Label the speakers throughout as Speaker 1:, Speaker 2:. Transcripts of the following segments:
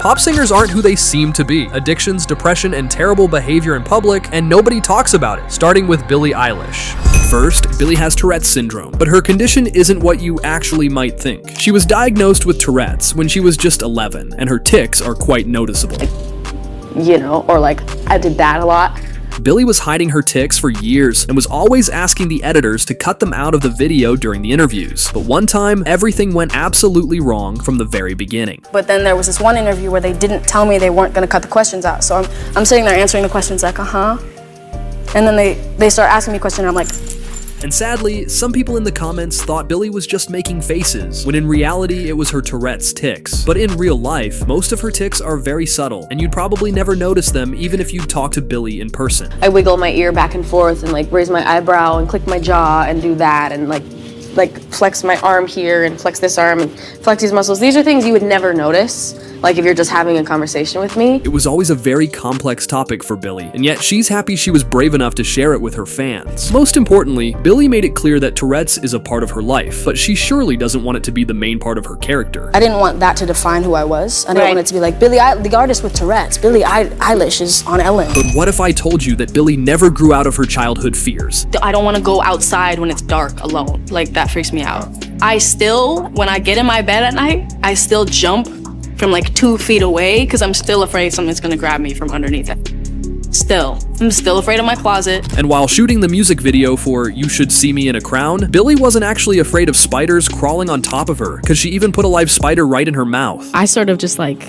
Speaker 1: Pop singers aren't who they seem to be. Addictions, depression, and terrible behavior in public, and nobody talks about it, starting with Billie Eilish. First, Billie has Tourette's syndrome, but her condition isn't what you actually might think. She was diagnosed with Tourette's when she was just 11, and her tics are quite noticeable.
Speaker 2: You know, or like, I did that a lot.
Speaker 1: Billie was hiding her tics for years and was always asking the editors to cut them out of the video during the interviews. But one time, everything went absolutely wrong from the very beginning.
Speaker 2: But then there was this one interview where they didn't tell me they weren't gonna cut the questions out. So I'm sitting there answering the questions like, And then they start asking me questions and I'm like,
Speaker 1: And sadly, some people in the comments thought Billie was just making faces, when in reality it was her Tourette's tics. But in real life, most of her tics are very subtle, and you'd probably never notice them even if you'd talk to Billie in person.
Speaker 2: I wiggle my ear back and forth and like raise my eyebrow and click my jaw and do that and like flex my arm here and flex this arm and flex these muscles. These are things you would never notice, like if you're just having a conversation with me.
Speaker 1: It was always a very complex topic for Billie, and yet she's happy she was brave enough to share it with her fans. Most importantly, Billie made it clear that Tourette's is a part of her life, but she surely doesn't want it to be the main part of her character.
Speaker 2: I didn't want that to define who I was. I didn't want it to be like, Billie, the artist with Tourette's, Billie Eilish is on Ellen.
Speaker 1: But what if I told you that Billie never grew out of her childhood fears?
Speaker 3: I don't want to go outside when it's dark alone. Like, that freaks me out. I still, when I get in my bed at night, I still jump from like 2 feet away because I'm still afraid something's gonna grab me from underneath it. I'm still afraid of my closet.
Speaker 1: And while shooting the music video for You Should See Me in a Crown, Billie wasn't actually afraid of spiders crawling on top of her, because she even put a live spider right in her mouth.
Speaker 4: I sort of just like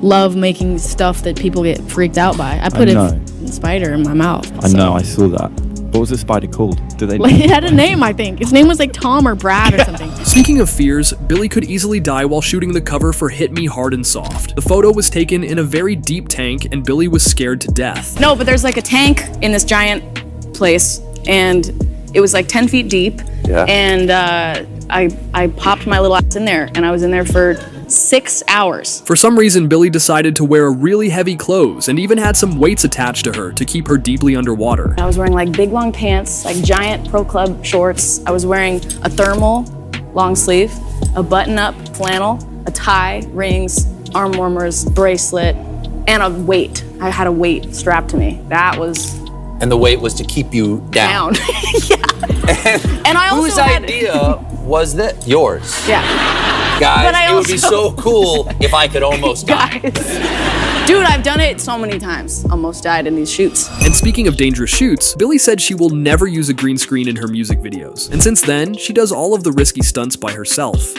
Speaker 4: love making stuff that people get freaked out by. I put a spider in my mouth.
Speaker 5: I know, I saw that. What was the spider called?
Speaker 4: It had a name, I think. Its name was like Tom or Brad or something.
Speaker 1: Speaking of fears, Billie could easily die while shooting the cover for Hit Me Hard and Soft. The photo was taken in a very deep tank, and Billie was scared to death.
Speaker 3: No, but there's like a tank in this giant place, and it was like 10 feet deep.
Speaker 5: Yeah.
Speaker 3: And I popped my little ass in there, and I was in there for 6 hours.
Speaker 1: For some reason, Billie decided to wear really heavy clothes and even had some weights attached to her to keep her deeply underwater.
Speaker 3: I was wearing like big long pants, like giant Pro Club shorts. I was wearing a thermal long sleeve, a button-up flannel, a tie, rings, arm warmers, bracelet, and a weight. I had a weight strapped to me. That was...
Speaker 6: And the weight was to keep you down.
Speaker 3: Yeah. And I also
Speaker 6: whose idea was that? Yours.
Speaker 3: Yeah.
Speaker 6: Guys, it would be so cool if I could almost die.
Speaker 3: Dude, I've done it so many times. Almost died in these shoots.
Speaker 1: And speaking of dangerous shoots, Billie said she will never use a green screen in her music videos. And since then, she does all of the risky stunts by herself.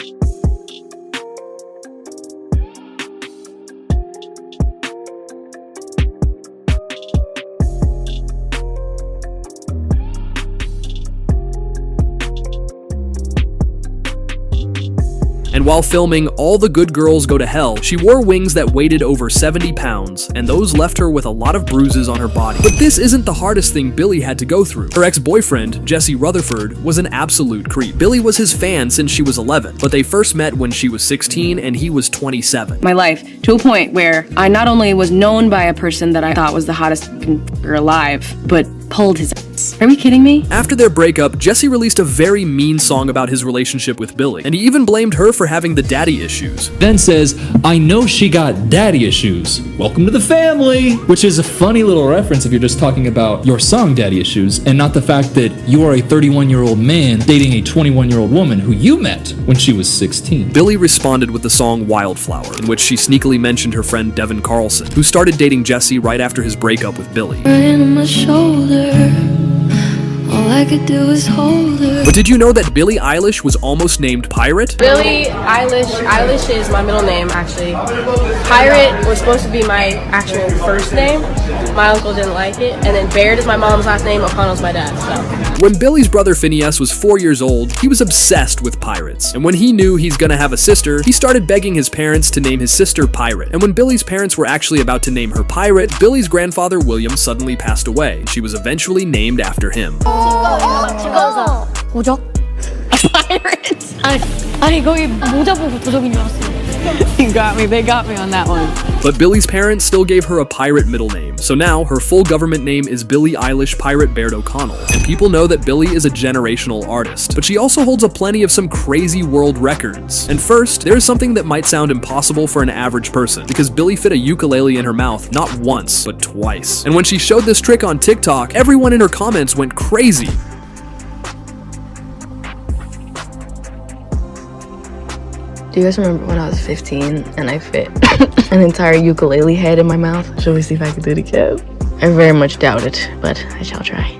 Speaker 1: And while filming All the Good Girls Go to Hell, she wore wings that weighed over 70 pounds, and those left her with a lot of bruises on her body. But this isn't the hardest thing Billie had to go through. Her ex-boyfriend, Jesse Rutherford, was an absolute creep. Billie was his fan since she was 11, but they first met when she was 16 and he was 27.
Speaker 3: My life to a point where I not only was known by a person that I thought was the hottest f***er alive, but pulled his ass. Are we kidding me?
Speaker 1: After their breakup, Jesse released a very mean song about his relationship with Billie, and he even blamed her for having the daddy issues.
Speaker 7: Then says, I know she got daddy issues. Welcome to the family! Which is a funny little reference if you're just talking about your song Daddy Issues, and not the fact that you are a 31-year-old man dating a 21-year-old woman who you met when she was 16.
Speaker 1: Billie responded with the song Wildflower, in which she sneakily mentioned her friend Devin Carlson, who started dating Jesse right after his breakup with Billie.
Speaker 8: All I could do is hold her.
Speaker 1: But did you know that Billie Eilish was almost named Pirate?
Speaker 2: Billie Eilish is my middle name, actually. Pirate was supposed to be my actual first name. My uncle didn't like it. And then Baird is my mom's last name, O'Connell's my dad's, so.
Speaker 1: When Billie's brother Phineas was 4 years old, he was obsessed with pirates. And when he knew he's gonna have a sister, he started begging his parents to name his sister Pirate. And when Billie's parents were actually about to name her Pirate, Billie's grandfather William suddenly passed away. She was eventually named after him.
Speaker 8: 뭐죠?
Speaker 3: Pirate.
Speaker 8: 아니 거기 모자 보고 도적인 줄 알았어요.
Speaker 3: You got me. They got me on that one.
Speaker 1: But Billie's parents still gave her a pirate middle name, so now her full government name is Billie Eilish Pirate Baird O'Connell, and people know that Billie is a generational artist. But she also holds a plenty of some crazy world records. And first, there's something that might sound impossible for an average person, because Billie fit a ukulele in her mouth not once, but twice. And when she showed this trick on TikTok, everyone in her comments went crazy.
Speaker 9: Do you guys remember when I was 15 and I fit an entire ukulele head in my mouth? Shall we see if I can do it again? I very much doubt it, but I shall try.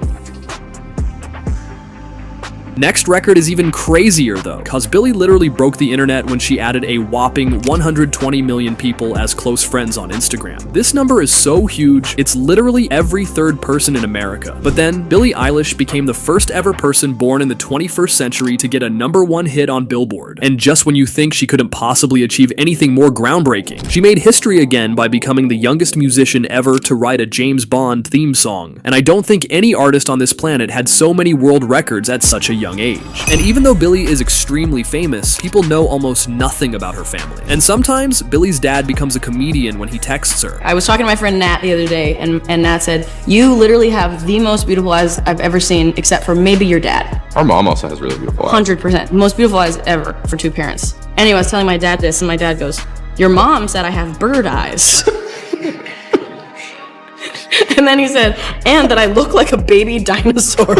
Speaker 1: Next record is even crazier though, cause Billie literally broke the internet when she added a whopping 120 million people as close friends on Instagram. This number is so huge, it's literally every third person in America. But then, Billie Eilish became the first ever person born in the 21st century to get a #1 hit on Billboard. And just when you think she couldn't possibly achieve anything more groundbreaking, she made history again by becoming the youngest musician ever to write a James Bond theme song. And I don't think any artist on this planet had so many world records at such a young age. And even though Billie is extremely famous, people know almost nothing about her family. And sometimes, Billie's dad becomes a comedian when he texts her.
Speaker 3: I was talking to my friend Nat the other day, and Nat said, "You literally have the most beautiful eyes I've ever seen, except for maybe your dad."
Speaker 10: Our mom also has really beautiful eyes.
Speaker 3: 100%. Most beautiful eyes ever for two parents. Anyway, I was telling my dad this, and my dad goes, "Your mom said I have bird eyes." And then he said, "And that I look like a baby dinosaur."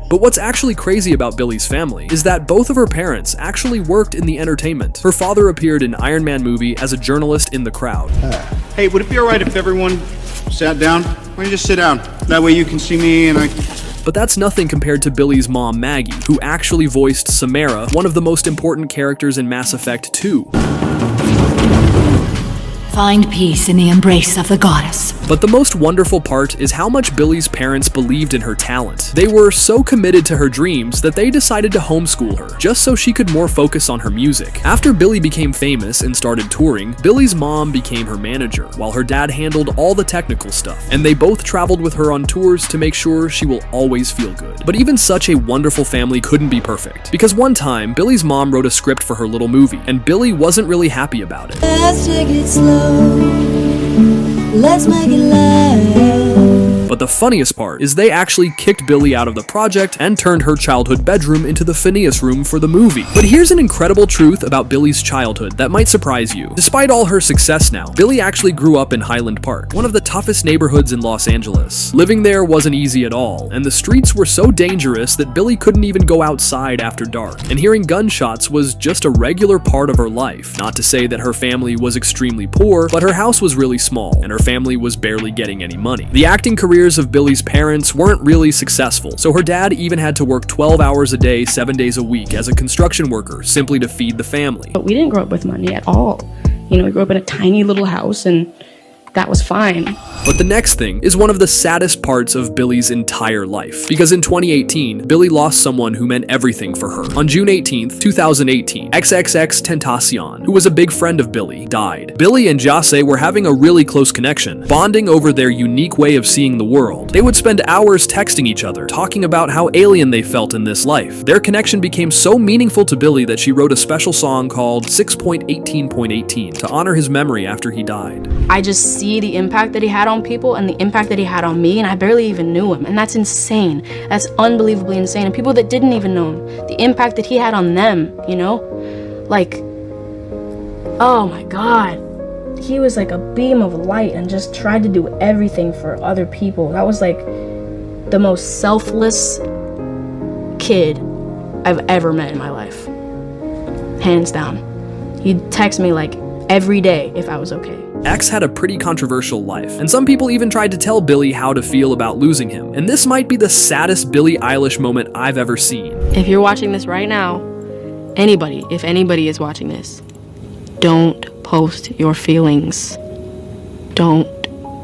Speaker 1: But what's actually crazy about Billie's family is that both of her parents actually worked in the entertainment. Her father appeared in Iron Man movie as a journalist in the crowd.
Speaker 11: Hey, would it be alright if everyone sat down? Why don't you just sit down? That way you can see me and I...
Speaker 1: But that's nothing compared to Billie's mom, Maggie, who actually voiced Samara, one of the most important characters in Mass Effect 2.
Speaker 12: Find peace in the embrace of the goddess.
Speaker 1: But the most wonderful part is how much Billie's parents believed in her talent. They were so committed to her dreams that they decided to homeschool her, just so she could more focus on her music. After Billie became famous and started touring, Billie's mom became her manager, while her dad handled all the technical stuff, and they both traveled with her on tours to make sure she will always feel good. But even such a wonderful family couldn't be perfect, because one time, Billie's mom wrote a script for her little movie, and Billie wasn't really happy about it.
Speaker 8: Let's take it slow. Let's make it last.
Speaker 1: But the funniest part is they actually kicked Billie out of the project and turned her childhood bedroom into the Phineas room for the movie. But here's an incredible truth about Billie's childhood that might surprise you. Despite all her success now, Billie actually grew up in Highland Park, one of the toughest neighborhoods in Los Angeles. Living there wasn't easy at all, and the streets were so dangerous that Billie couldn't even go outside after dark. And hearing gunshots was just a regular part of her life. Not to say that her family was extremely poor, but her house was really small, and her family was barely getting any money. The acting careers of Billie's parents weren't really successful, so her dad even had to work 12 hours a day, 7 days a week as a construction worker simply to feed the family.
Speaker 4: But we didn't grow up with money at all. You know, we grew up in a tiny little house and that was fine.
Speaker 1: But the next thing is one of the saddest parts of Billie's entire life. Because in 2018, Billie lost someone who meant everything for her. On June 18th, 2018, XXXTentacion, who was a big friend of Billie, died. Billie and Jase were having a really close connection, bonding over their unique way of seeing the world. They would spend hours texting each other, talking about how alien they felt in this life. Their connection became so meaningful to Billie that she wrote a special song called 6.18.18 to honor his memory after he died.
Speaker 3: I just see the impact that he had on people and the impact that he had on me, and I barely even knew him, and that's insane. That's unbelievably insane. And people that didn't even know him, the impact that he had on them, you know? Like, oh my God. He was like a beam of light and just tried to do everything for other people. That was like the most selfless kid I've ever met in my life. Hands down. He'd text me like every day if I was okay.
Speaker 1: X had a pretty controversial life, and some people even tried to tell Billie how to feel about losing him. And this might be the saddest Billie Eilish moment I've ever seen.
Speaker 3: If you're watching this right now, anybody, if anybody is watching this, don't post your feelings. Don't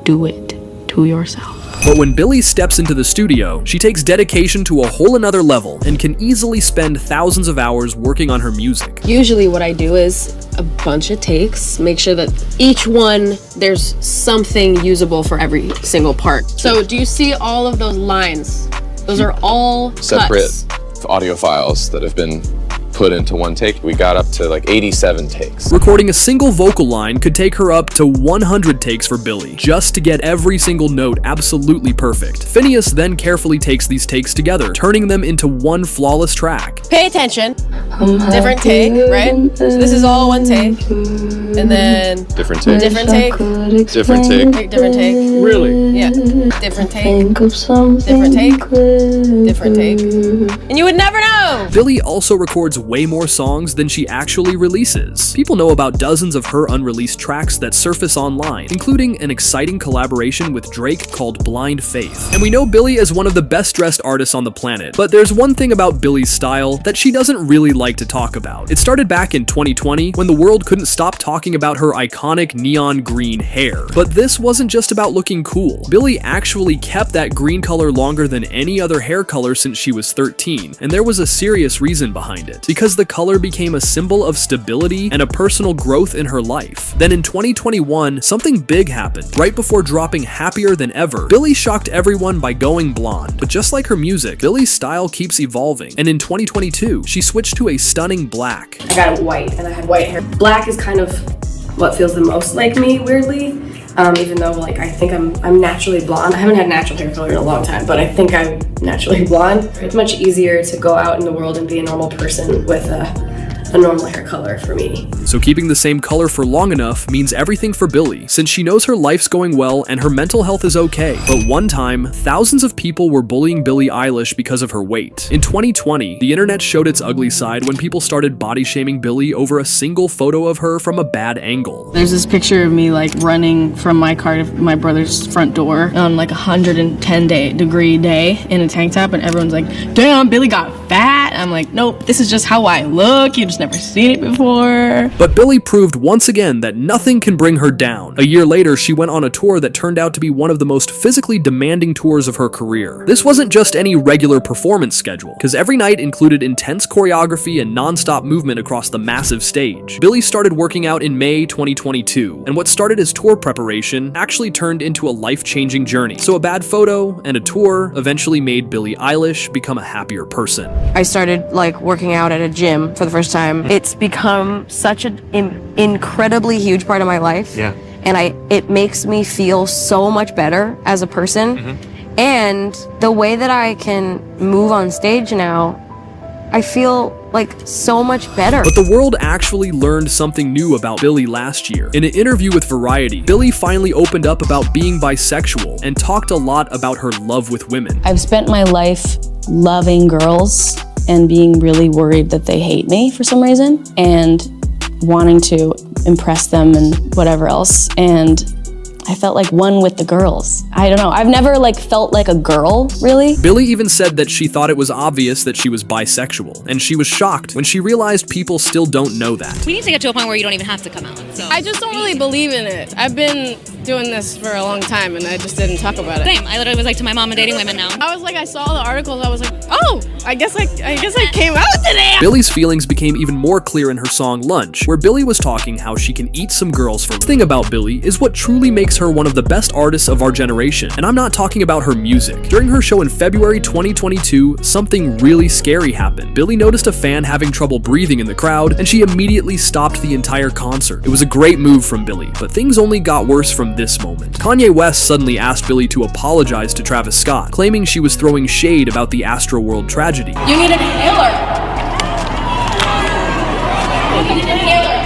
Speaker 3: do it to yourself.
Speaker 1: But when Billie steps into the studio, she takes dedication to a whole another level and can easily spend thousands of hours working on her music.
Speaker 2: Usually what I do is a bunch of takes, make sure that each one, there's something usable for every single part. So do you see all of those lines? Those are all
Speaker 10: separate
Speaker 2: cuts.
Speaker 10: audio files that have been put into one take. We got up to like 87 takes.
Speaker 1: Recording a single vocal line could take her up to 100 takes for Billie, just to get every single note absolutely perfect. Phineas then carefully takes these takes together, turning them into one flawless track.
Speaker 2: Pay attention. Different take, right? So this is all one take. And then
Speaker 10: Different take.
Speaker 2: different take.
Speaker 10: Different take.
Speaker 2: Different take.
Speaker 10: Really?
Speaker 2: Yeah. Different take. Different take. Different take. And you would never know!
Speaker 1: Billie also records way more songs than she actually releases. People know about dozens of her unreleased tracks that surface online, including an exciting collaboration with Drake called Blind Faith. And we know Billie is one of the best dressed artists on the planet, but there's one thing about Billie's style that she doesn't really like to talk about. It started back in 2020 when the world couldn't stop talking about her iconic neon green hair. But this wasn't just about looking cool. Billie actually kept that green color longer than any other hair color since she was 13, and there was a serious reason behind it. Because the color became a symbol of stability and a personal growth in her life. Then in 2021, something big happened. Right before dropping Happier Than Ever, Billie shocked everyone by going blonde. But just like her music, Billie's style keeps evolving, and in 2022, she switched to a stunning black.
Speaker 2: I got it white, and I had white hair. Black is kind of what feels the most like me, weirdly. Even though, like, I think I'm naturally blonde. I haven't had natural hair color in a long time, but I think I'm naturally blonde. It's much easier to go out in the world and be a normal person with a normal hair color for me.
Speaker 1: So keeping the same color for long enough means everything for Billie, since she knows her life's going well and her mental health is okay. But one time, thousands of people were bullying Billie Eilish because of her weight. In 2020, the internet showed its ugly side when people started body shaming Billie over a single photo of her from a bad angle.
Speaker 4: There's this picture of me like running from my car to my brother's front door on like 110-degree day in a tank top, and everyone's like, damn, Billie got fat. I'm like, nope, this is just how I look. You just never seen it before.
Speaker 1: But Billie proved once again that nothing can bring her down. A year later, she went on a tour that turned out to be one of the most physically demanding tours of her career. This wasn't just any regular performance schedule, because every night included intense choreography and non-stop movement across the massive stage. Billie started working out in May 2022, and what started as tour preparation actually turned into a life-changing journey. So a bad photo and a tour eventually made Billie Eilish become a happier person.
Speaker 2: I started like working out at a gym for the first time. It's become such an incredibly huge part of my life.
Speaker 10: Yeah.
Speaker 2: And it makes me feel so much better as a person. And the way that I can move on stage now, I feel like so much better.
Speaker 1: But the world actually learned something new about Billie last year. In an interview with Variety, Billie finally opened up about being bisexual and talked a lot about her love with women.
Speaker 3: I've spent my life loving girls and being really worried that they hate me for some reason and wanting to impress them and whatever else. And I felt like one with the girls. I don't know. I've never like felt like a girl, really.
Speaker 1: Billie even said that she thought it was obvious that she was bisexual, and she was shocked when she realized people still don't know that.
Speaker 13: We need to get to a point where you don't even have to come out. So.
Speaker 4: I just don't really believe in it. I've been doing this for a long time and I just didn't talk about it.
Speaker 13: Same. I literally was like to my mom, I'm dating women now.
Speaker 4: I was like, I saw the articles, I was like, oh, I guess I came out today.
Speaker 1: Billie's feelings became even more clear in her song Lunch, where Billie was talking how she can eat some girls for. The thing about Billie is what truly makes her one of the best artists of our generation, and I'm not talking about her music. During her show in February 2022, something really scary happened. Billie noticed a fan having trouble breathing in the crowd, and she immediately stopped the entire concert. It was a great move from Billie, but things only got worse from this moment. Kanye West suddenly asked Billie to apologize to Travis Scott, claiming she was throwing shade about the Astroworld tragedy.
Speaker 2: You need an inhaler. You need an inhaler.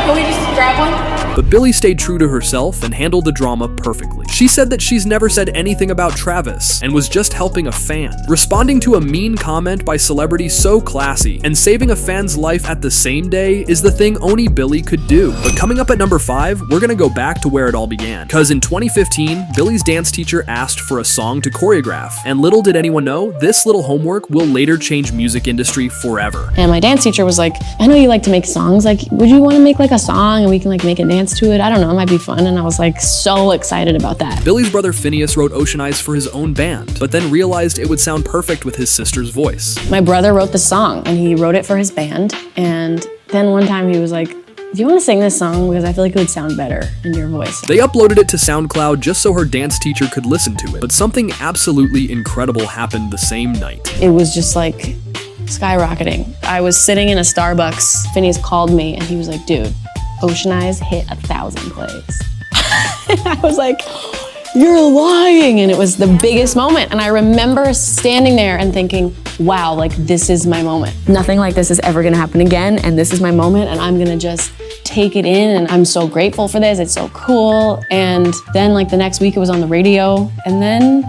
Speaker 2: Can we just grab one?
Speaker 1: But Billie stayed true to herself and handled the drama perfectly. She said that she's never said anything about Travis and was just helping a fan. Responding to a mean comment by celebrity so classy and saving a fan's life at the same day is the thing only Billie could do. But coming up at number 5, we're gonna go back to where it all began. Cause in 2015, Billie's dance teacher asked for a song to choreograph, and little did anyone know, this little homework will later change music industry forever.
Speaker 3: And my dance teacher was like, I know you like to make songs, like, would you want to make like a song and we can like make a dance to it? I don't know, it might be fun. And I was like so excited about that.
Speaker 1: Billie's brother Phineas wrote Ocean Eyes for his own band, but then realized it would sound perfect with his sister's voice.
Speaker 3: My brother wrote the song and he wrote it for his band. And then one time he was like, do you want to sing this song? Because I feel like it would sound better in your voice.
Speaker 1: They uploaded it to SoundCloud just so her dance teacher could listen to it, but something absolutely incredible happened the same night.
Speaker 3: It was just like skyrocketing. I was sitting in a Starbucks. Phineas called me and he was like, dude, Ocean Eyes hit 1,000 plays. I was like, you're lying. And it was the biggest moment. And I remember standing there and thinking, wow, like this is my moment. Nothing like this is ever gonna happen again. And this is my moment and I'm gonna just take it in. And I'm so grateful for this. It's so cool. And then like the next week it was on the radio. And then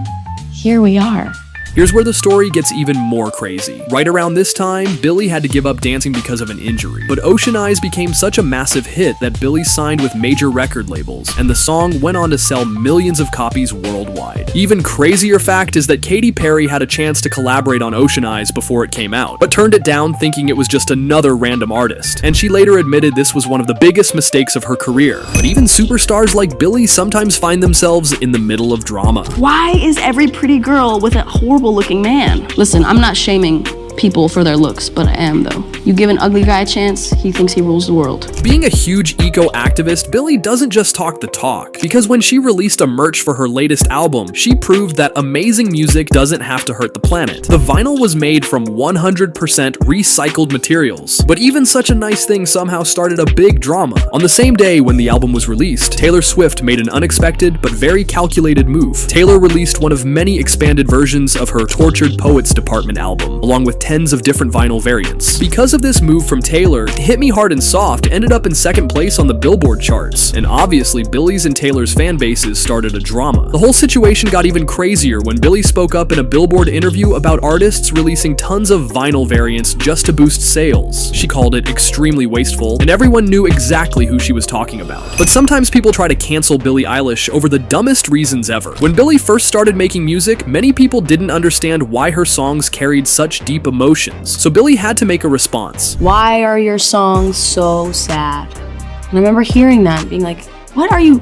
Speaker 3: here we are.
Speaker 1: Here's where the story gets even more crazy. Right around this time, Billie had to give up dancing because of an injury. But Ocean Eyes became such a massive hit that Billie signed with major record labels, and the song went on to sell millions of copies worldwide. Even crazier fact is that Katy Perry had a chance to collaborate on Ocean Eyes before it came out, but turned it down thinking it was just another random artist. And she later admitted this was one of the biggest mistakes of her career. But even superstars like Billie sometimes find themselves in the middle of drama.
Speaker 3: Why is every pretty girl with a horrible looking man? Listen, I'm not shaming people for their looks, but I am though. You give an ugly guy a chance, he thinks he rules the world.
Speaker 1: Being a huge eco-activist, Billie doesn't just talk the talk, because when she released a merch for her latest album, she proved that amazing music doesn't have to hurt the planet. The vinyl was made from 100% recycled materials, but even such a nice thing somehow started a big drama. On the same day when the album was released, Taylor Swift made an unexpected but very calculated move. Taylor released one of many expanded versions of her Tortured Poets Department album, along with tens of different vinyl variants. Because of this move from Taylor, Hit Me Hard and Soft ended up in second place on the Billboard charts, and obviously Billie's and Taylor's fan bases started a drama. The whole situation got even crazier when Billie spoke up in a Billboard interview about artists releasing tons of vinyl variants just to boost sales. She called it extremely wasteful, and everyone knew exactly who she was talking about. But sometimes people try to cancel Billie Eilish over the dumbest reasons ever. When Billie first started making music, many people didn't understand why her songs carried such deep emotions, so Billie had to make a response.
Speaker 3: Why are your songs so sad? And I remember hearing that and being like, what are you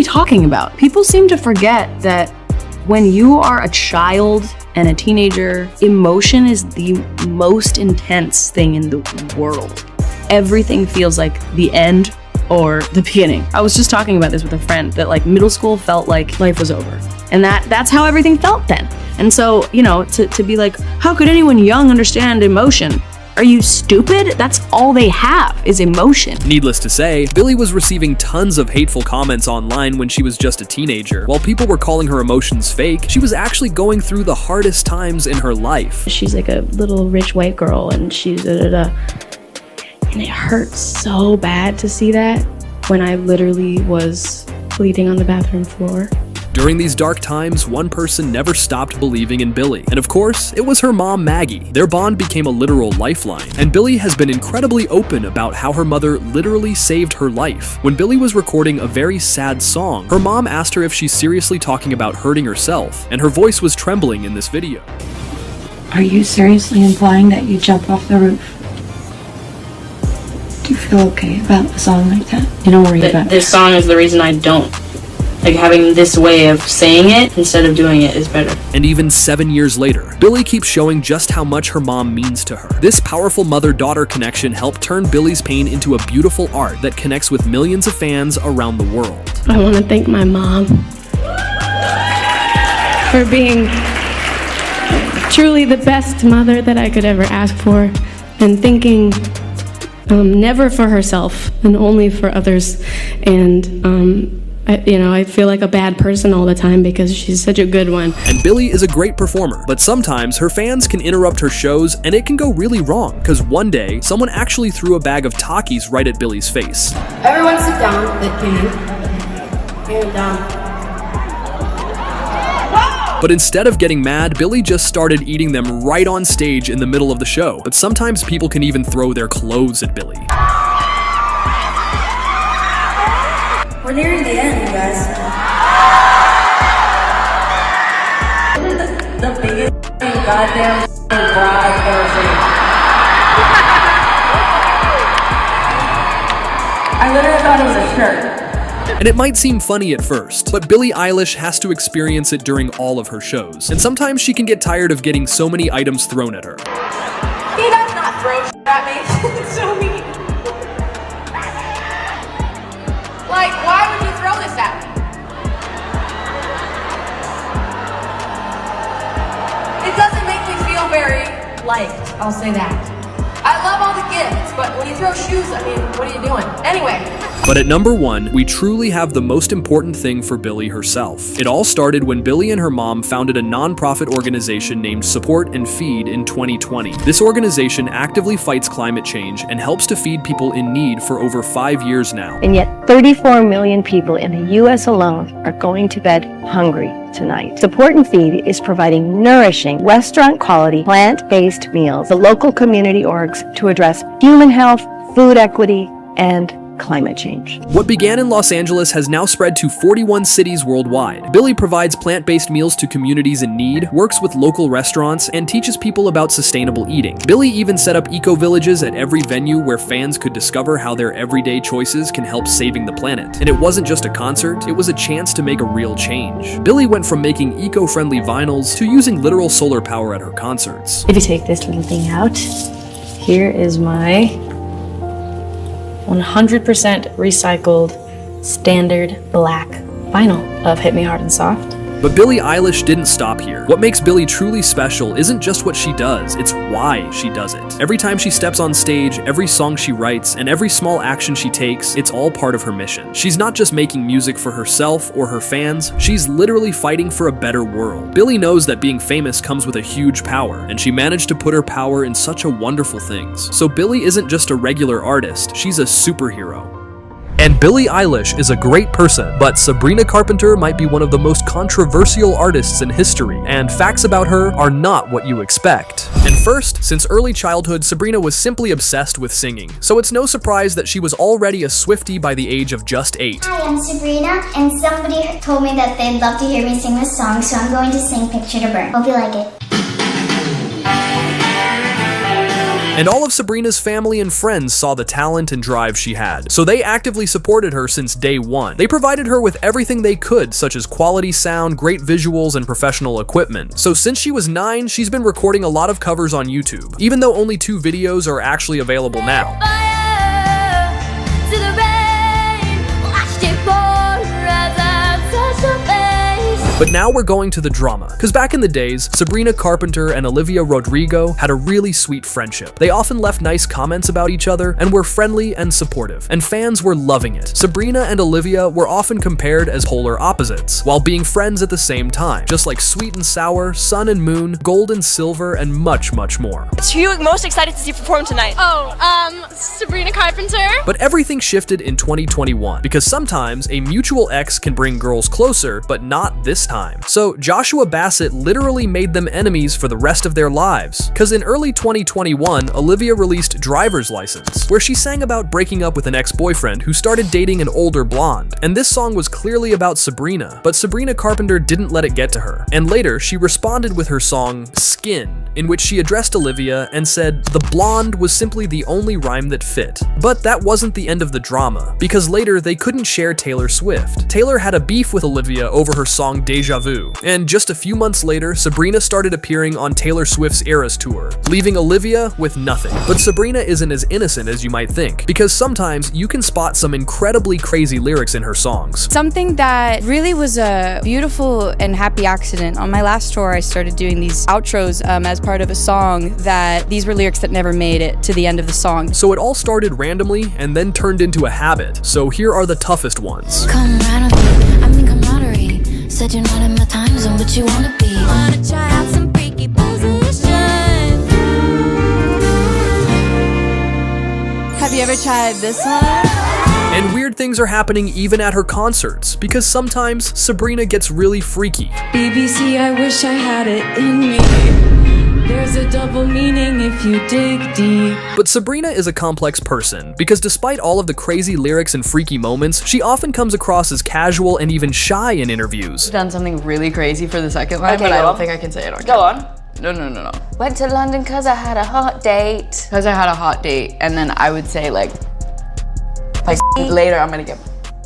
Speaker 3: talking about? People seem to forget that when you are a child and a teenager, emotion is the most intense thing in the world. Everything feels like the end or the beginning. I was just talking about this with a friend, that like middle school felt like life was over. And that's how everything felt then. And so, you know, to be like, how could anyone young understand emotion? Are you stupid? That's all they have is emotion.
Speaker 1: Needless to say, Billie was receiving tons of hateful comments online when she was just a teenager. While people were calling her emotions fake, she was actually going through the hardest times in her life.
Speaker 3: She's like a little rich white girl and she's and it hurts so bad to see that when I literally was bleeding on the bathroom floor.
Speaker 1: During these dark times, one person never stopped believing in Billie, and of course, it was her mom, Maggie. Their bond became a literal lifeline, and Billie has been incredibly open about how her mother literally saved her life. When Billie was recording a very sad song, her mom asked her if she's seriously talking about hurting herself, and her voice was trembling in this video.
Speaker 14: Are you seriously implying that you jump off the roof? Do you feel okay about a song like that? You don't worry about it.
Speaker 3: This song is the reason I don't. Like, having this way of saying it instead of doing it is better.
Speaker 1: And even 7 years later, Billie keeps showing just how much her mom means to her. This powerful mother-daughter connection helped turn Billie's pain into a beautiful art that connects with millions of fans around the world.
Speaker 3: I want to thank my mom for being truly the best mother that I could ever ask for, and thinking never for herself and only for others. And I feel like a bad person all the time because she's such a good one.
Speaker 1: And Billie is a great performer, but sometimes her fans can interrupt her shows and it can go really wrong, because one day, someone actually threw a bag of Takis right at Billie's face.
Speaker 3: Everyone sit down, they can.
Speaker 1: But instead of getting mad, Billie just started eating them right on stage in the middle of the show. But sometimes people can even throw their clothes at Billie.
Speaker 8: We're nearing the end, you guys. The biggest goddamn bride ever seen. I literally thought it was a shirt.
Speaker 1: And it might seem funny at first, but Billie Eilish has to experience it during all of her shows. And sometimes she can get tired of getting so many items thrown at her.
Speaker 2: He does not throw shit at me. It's so mean. Like, why would you throw this at me? It doesn't make me feel very liked,
Speaker 9: I'll say that. I love all the gifts, but when you throw shoes, I mean, what are you doing? Anyway.
Speaker 1: But at number 1, we truly have the most important thing for Billie herself. It all started when Billie and her mom founded a non-profit organization named Support and Feed in 2020. This organization actively fights climate change and helps to feed people in need for over 5 years now.
Speaker 15: And yet 34 million people in the US alone are going to bed hungry tonight. Support and Feed is providing nourishing, restaurant-quality, plant-based meals to local community orgs to address human health, food equity, and climate change.
Speaker 1: What began in Los Angeles has now spread to 41 cities worldwide. Billie provides plant-based meals to communities in need, works with local restaurants, and teaches people about sustainable eating. Billie even set up eco-villages at every venue where fans could discover how their everyday choices can help saving the planet. And it wasn't just a concert, it was a chance to make a real change. Billie went from making eco-friendly vinyls to using literal solar power at her concerts.
Speaker 15: If you take this little thing out, here is my 100% recycled standard black vinyl of Hit Me Hard and Soft.
Speaker 1: But Billie Eilish didn't stop here. What makes Billie truly special isn't just what she does, it's why she does it. Every time she steps on stage, every song she writes, and every small action she takes, it's all part of her mission. She's not just making music for herself or her fans, she's literally fighting for a better world. Billie knows that being famous comes with a huge power, and she managed to put her power in such a wonderful things. So Billie isn't just a regular artist, she's a superhero. And Billie Eilish is a great person, but Sabrina Carpenter might be one of the most controversial artists in history, and facts about her are not what you expect. And first, since early childhood, Sabrina was simply obsessed with singing, so it's no surprise that she was already a Swiftie by the age of just 8.
Speaker 16: Hi, I'm Sabrina, and somebody told me that they'd love to hear me sing this song, so I'm going to sing Picture to Burn. Hope you like it.
Speaker 1: And all of Sabrina's family and friends saw the talent and drive she had, so they actively supported her since day one. They provided her with everything they could, such as quality sound, great visuals, and professional equipment. So since she was 9, she's been recording a lot of covers on YouTube, even though only 2 videos are actually available now. But now we're going to the drama, because back in the days, Sabrina Carpenter and Olivia Rodrigo had a really sweet friendship. They often left nice comments about each other and were friendly and supportive, and fans were loving it. Sabrina and Olivia were often compared as polar opposites, while being friends at the same time, just like sweet and sour, sun and moon, gold and silver, and much, much more.
Speaker 17: Who are you most excited to see perform tonight?
Speaker 13: Sabrina Carpenter.
Speaker 1: But everything shifted in 2021, because sometimes a mutual ex can bring girls closer, but not this time. So Joshua Bassett literally made them enemies for the rest of their lives. Cause in early 2021, Olivia released Driver's License, where she sang about breaking up with an ex-boyfriend who started dating an older blonde. And this song was clearly about Sabrina, but Sabrina Carpenter didn't let it get to her. And later, she responded with her song, Skin, in which she addressed Olivia and said the blonde was simply the only rhyme that fit. But that wasn't the end of the drama, because later they couldn't share Taylor Swift. Taylor had a beef with Olivia over her song Deja Vu, and just a few months later, Sabrina started appearing on Taylor Swift's Eras tour, leaving Olivia with nothing. But Sabrina isn't as innocent as you might think, because sometimes you can spot some incredibly crazy lyrics in her songs.
Speaker 18: Something that really was a beautiful and happy accident. On my last tour, I started doing these outros as part of a song that these were lyrics that never made it to the end of the song.
Speaker 1: So it all started randomly and then turned into a habit. So here are the toughest ones.
Speaker 19: Come right on me, I'm in camaraderie. Said you're not in my time zone, but you wanna be. Wanna try out some freaky positions.
Speaker 18: Have you ever tried this one?
Speaker 1: And weird things are happening even at her concerts, because sometimes Sabrina gets really freaky.
Speaker 20: BBC, I wish I had it in me. There's a double meaning if you dig deep.
Speaker 1: But Sabrina is a complex person, because despite all of the crazy lyrics and freaky moments, she often comes across as casual and even shy in interviews.
Speaker 9: I've done something really crazy for the second line,
Speaker 2: Okay,
Speaker 9: but I
Speaker 2: go
Speaker 9: don't
Speaker 2: on.
Speaker 9: think I can say it on
Speaker 2: Go
Speaker 9: camera.
Speaker 2: on.
Speaker 9: No.
Speaker 2: Went to London cause I had a hot date.
Speaker 9: Because I had a hot date, and then I would say like later I'm gonna get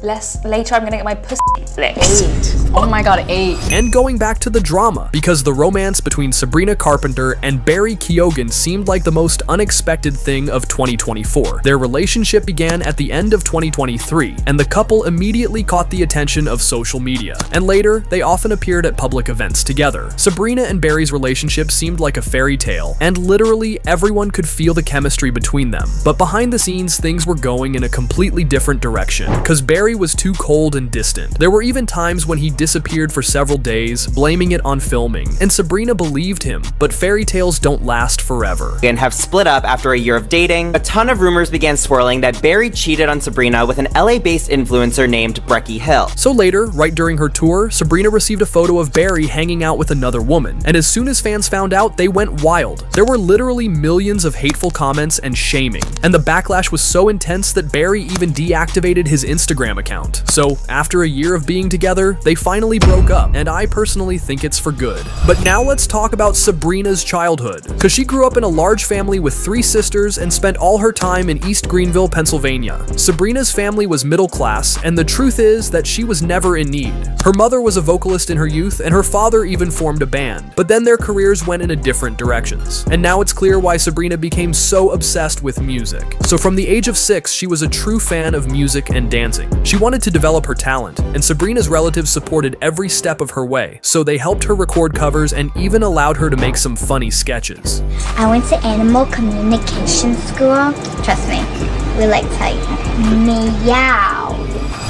Speaker 3: Later I'm gonna get my pussy licked. 8. Oh my god, 8.
Speaker 1: And going back to the drama, because the romance between Sabrina Carpenter and Barry Keoghan seemed like the most unexpected thing of 2024. Their relationship began at the end of 2023, and the couple immediately caught the attention of social media. And later, they often appeared at public events together. Sabrina and Barry's relationship seemed like a fairy tale, and literally everyone could feel the chemistry between them. But behind the scenes, things were going in a completely different direction, because Barry was too cold and distant. There were even times when he disappeared for several days, blaming it on filming, and Sabrina believed him, but fairy tales don't last forever.
Speaker 21: And have split up after a year of dating. A ton of rumors began swirling that Barry cheated on Sabrina with an LA-based influencer named Brecky Hill.
Speaker 1: So later, right during her tour, Sabrina received a photo of Barry hanging out with another woman, and as soon as fans found out, they went wild. There were literally millions of hateful comments and shaming, and the backlash was so intense that Barry even deactivated his Instagram account. So after a year of being together, they finally broke up, and I personally think it's for good. But now let's talk about Sabrina's childhood, because she grew up in a large family with 3 sisters and spent all her time in East Greenville, Pennsylvania. Sabrina's family was middle class, and the truth is that she was never in need. Her mother was a vocalist in her youth, and her father even formed a band, but then their careers went in a different directions. And now it's clear why Sabrina became so obsessed with music. So from the age of 6, she was a true fan of music and dancing. She wanted to develop her talent, and Sabrina's relatives supported every step of her way, so they helped her record covers and even allowed her to make some funny sketches.
Speaker 16: I went to animal communication school. Trust me, we like tight. Meow.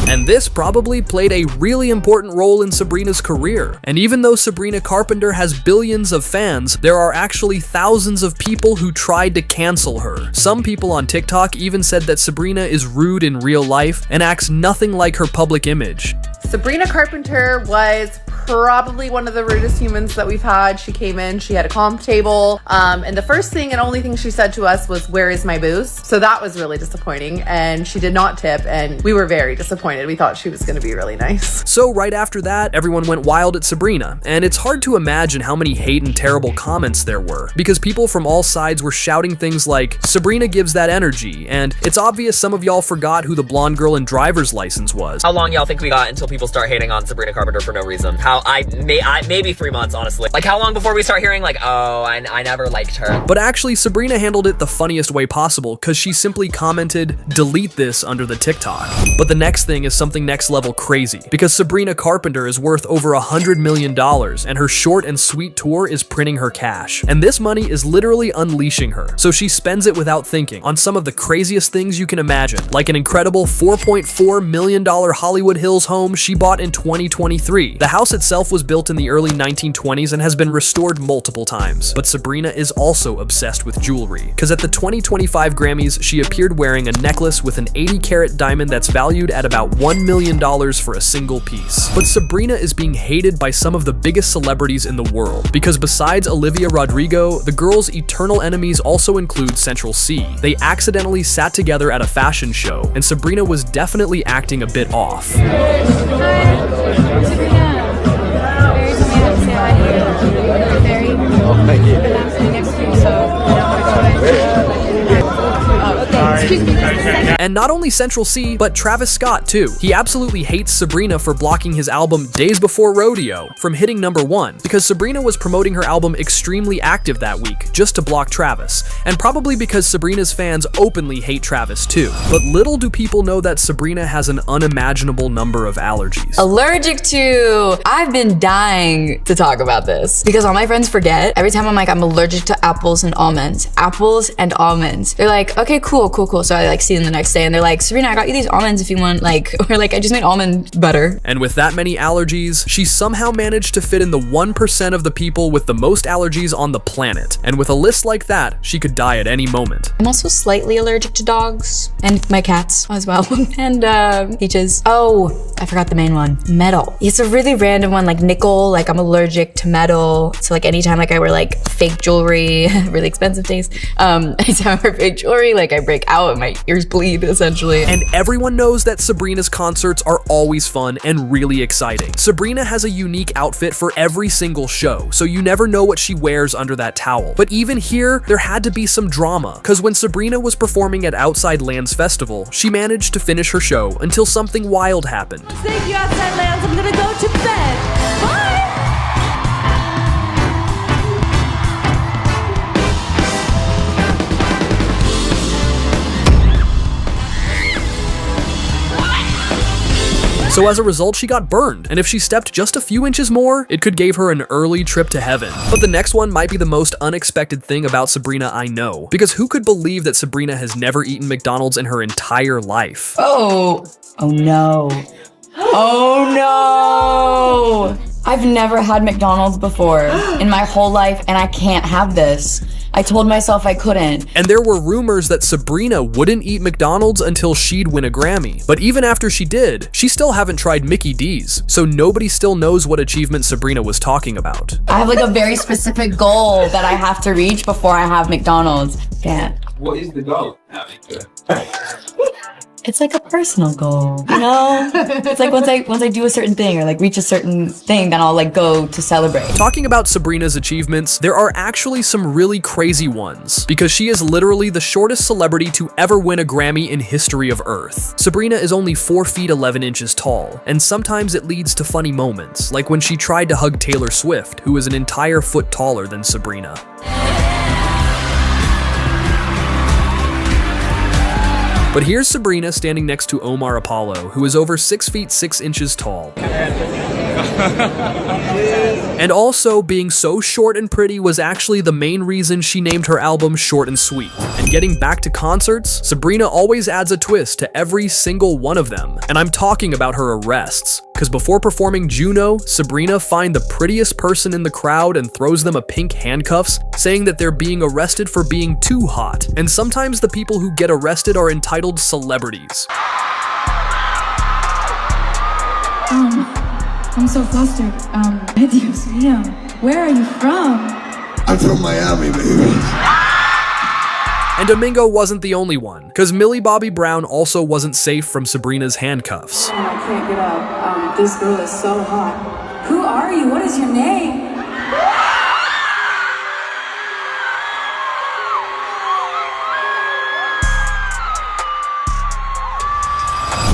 Speaker 1: And this probably played a really important role in Sabrina's career. And even though Sabrina Carpenter has billions of fans, there are actually thousands of people who tried to cancel her. Some people on TikTok even said that Sabrina is rude in real life and acts nothing like her public image.
Speaker 22: Sabrina Carpenter was probably one of the rudest humans that we've had. She came in, she had a comp table, and the first thing and only thing she said to us was, "Where is my booze?" So that was really disappointing, and she did not tip, and we were very disappointed. We thought she was gonna be really nice.
Speaker 1: So right after that, everyone went wild at Sabrina, and it's hard to imagine how many hate and terrible comments there were, because people from all sides were shouting things like, "Sabrina gives that energy," and "It's obvious some of y'all forgot who the blonde girl in driver's license was."
Speaker 23: How long y'all think we got until people start hating on Sabrina Carpenter for no reason? Maybe 3 months, honestly. Like, how long before we start hearing, like, oh, I never liked her?
Speaker 1: But actually, Sabrina handled it the funniest way possible, because she simply commented, "Delete this," under the TikTok. But the next thing is something next level crazy, because Sabrina Carpenter is worth over $100 million, and her short and sweet tour is printing her cash. And this money is literally unleashing her, so she spends it without thinking on some of the craziest things you can imagine, like an incredible $4.4 million Hollywood Hills home she bought in 2023. The house itself was built in the early 1920s and has been restored multiple times. But Sabrina is also obsessed with jewelry, because at the 2025 Grammys, she appeared wearing a necklace with an 80-carat diamond that's valued at about $1 million for a single piece. But Sabrina is being hated by some of the biggest celebrities in the world, because besides Olivia Rodrigo, the girl's eternal enemies also include Central C. They accidentally sat together at a fashion show, and Sabrina was definitely acting a bit off.
Speaker 23: Thank you.
Speaker 1: And not only Central C, but Travis Scott too. He absolutely hates Sabrina for blocking his album Days Before Rodeo from hitting #1, because Sabrina was promoting her album Extremely Active that week, just to block Travis. And probably because Sabrina's fans openly hate Travis too. But little do people know that Sabrina has an unimaginable number of allergies.
Speaker 18: Allergic to... I've been dying to talk about this, because all my friends forget. Every time I'm like, I'm allergic to apples and almonds. Apples and almonds. They're like, okay, cool. So I like see them the next day and they're like, Sabrina, I got you these almonds if you want, like, or like, I just made almond butter.
Speaker 1: And with that many allergies, she somehow managed to fit in the 1% of the people with the most allergies on the planet. And with a list like that, she could die at any moment.
Speaker 18: I'm also slightly allergic to dogs and my cats as well. And peaches. Oh, I forgot the main one. Metal. It's a really random one, like nickel. Like I'm allergic to metal. So like anytime like I wear like fake jewelry, really expensive things. Anytime I wear fake jewelry, like I break out out and my ears bleed, essentially.
Speaker 1: And everyone knows that Sabrina's concerts are always fun and really exciting. Sabrina has a unique outfit for every single show, so you never know what she wears under that towel. But even here, there had to be some drama, because when Sabrina was performing at Outside Lands Festival, she managed to finish her show until something wild happened.
Speaker 20: Thank you, Outside Lands. I'm gonna go to bed. Bye!
Speaker 1: So as a result, she got burned, and if she stepped just a few inches more, it could give her an early trip to heaven. But the next one might be the most unexpected thing about Sabrina I know, because who could believe that Sabrina has never eaten McDonald's in her entire life?
Speaker 18: Oh no. Oh no! I've never had McDonald's before in my whole life, and I can't have this. I told myself I couldn't.
Speaker 1: And there were rumors that Sabrina wouldn't eat McDonald's until she'd win a Grammy. But even after she did, she still haven't tried Mickey D's, so nobody still knows what achievement Sabrina was talking about.
Speaker 18: I have like a very specific goal that I have to reach before I have McDonald's. Can't.
Speaker 10: What is the goal?
Speaker 18: It's like a personal goal, you know? It's like once I do a certain thing or like reach a certain thing, then I'll like go to celebrate.
Speaker 1: Talking about Sabrina's achievements, there are actually some really crazy ones, because she is literally the shortest celebrity to ever win a Grammy in history of Earth. Sabrina is only 4 feet 11 inches tall, and sometimes it leads to funny moments, like when she tried to hug Taylor Swift, who is an entire foot taller than Sabrina. But here's Sabrina standing next to Omar Apollo, who is over 6 feet 6 inches tall. And also, being so short and pretty was actually the main reason she named her album Short and Sweet. And getting back to concerts, Sabrina always adds a twist to every single one of them. And I'm talking about her arrests. Because before performing Juno, Sabrina finds the prettiest person in the crowd and throws them a pink handcuffs, saying that they're being arrested for being too hot. And sometimes the people who get arrested are entitled celebrities.
Speaker 20: I'm so flustered. Dios mío, where are you from?
Speaker 5: I'm from Miami, baby.
Speaker 1: And Domingo wasn't the only one, because Millie Bobby Brown also wasn't safe from Sabrina's handcuffs.
Speaker 20: I can't get up. This girl is so hot. Who are you? What is your name?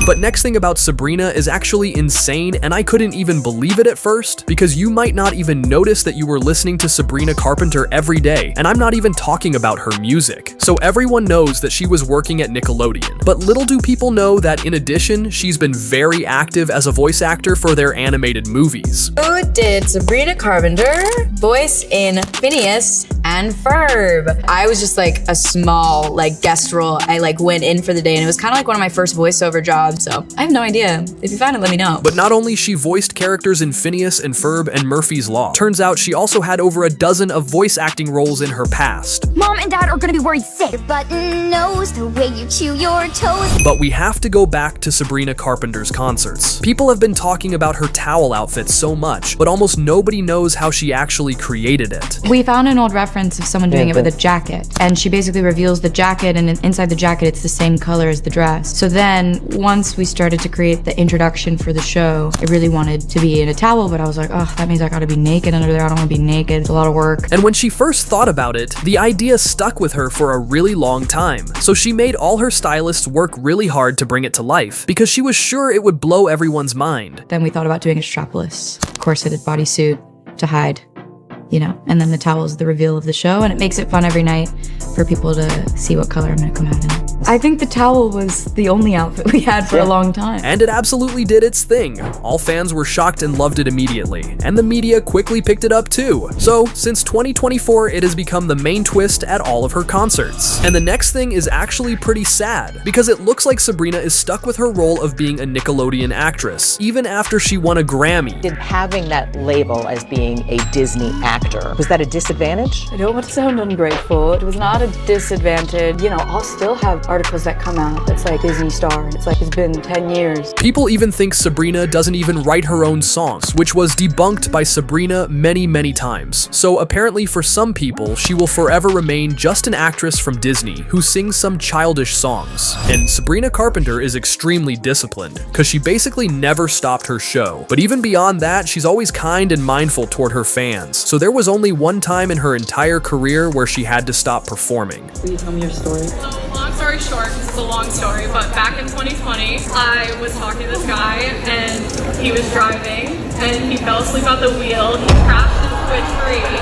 Speaker 1: But next thing about Sabrina is actually insane, and I couldn't even believe it at first, because you might not even notice that you were listening to Sabrina Carpenter every day, and I'm not even talking about her music. So everyone knows that she was working at Nickelodeon, but little do people know that in addition, she's been very active as a voice actor for their animated movies.
Speaker 18: Who did Sabrina Carpenter voice in Phineas and Ferb? I was just like a small like guest role. I like went in for the day, and it was kind of like one of my first voiceover jobs. So I have no idea. If you find it, let me know.
Speaker 1: But not only she voiced characters in Phineas and Ferb and Murphy's Law, turns out she also had over a dozen of voice acting roles in her past.
Speaker 16: Mom and Dad are gonna be worried sick. Your button knows the way you chew your toes.
Speaker 1: But we have to go back to Sabrina Carpenter's concerts. People have been talking about her towel outfit so much, but almost nobody knows how she actually created it.
Speaker 3: We found an old reference of someone doing it with a jacket, and she basically reveals the jacket, and inside the jacket it's the same color as the dress. So then once we started to create the introduction for the show, I really wanted to be in a towel, but I was like, oh, that means I gotta be naked under there. I don't wanna be naked. It's a lot of work.
Speaker 1: And when she first thought about it, the idea stuck with her for a really long time. So she made all her stylists work really hard to bring it to life, because she was sure it would blow everyone's mind.
Speaker 3: Then we thought about doing a strapless corseted bodysuit to hide, you know, and then the towel is the reveal of the show, and it makes it fun every night for people to see what color I'm gonna come out in. I think the towel was the only outfit we had for a long time.
Speaker 1: And it absolutely did its thing. All fans were shocked and loved it immediately, and the media quickly picked it up too. So, since 2024, it has become the main twist at all of her concerts. And the next thing is actually pretty sad, because it looks like Sabrina is stuck with her role of being a Nickelodeon actress, even after she won a Grammy.
Speaker 6: Having that label as being a Disney actress actor. Was that a disadvantage?
Speaker 7: I don't want to sound ungrateful. It was not a disadvantage. You know, I'll still have articles that come out that's like Disney star. It's like it's been 10 years.
Speaker 1: People even think Sabrina doesn't even write her own songs, which was debunked by Sabrina many times. So apparently for some people, she will forever remain just an actress from Disney who sings some childish songs. And Sabrina Carpenter is extremely disciplined, because she basically never stopped her show. But even beyond that, she's always kind and mindful toward her fans. So there was only one time in her entire career where she had to stop performing.
Speaker 7: Will you tell me your story?
Speaker 11: So long story short, this is a long story, but back in 2020, I was talking to this guy and he was driving and he fell asleep at the wheel. He crashed into a tree.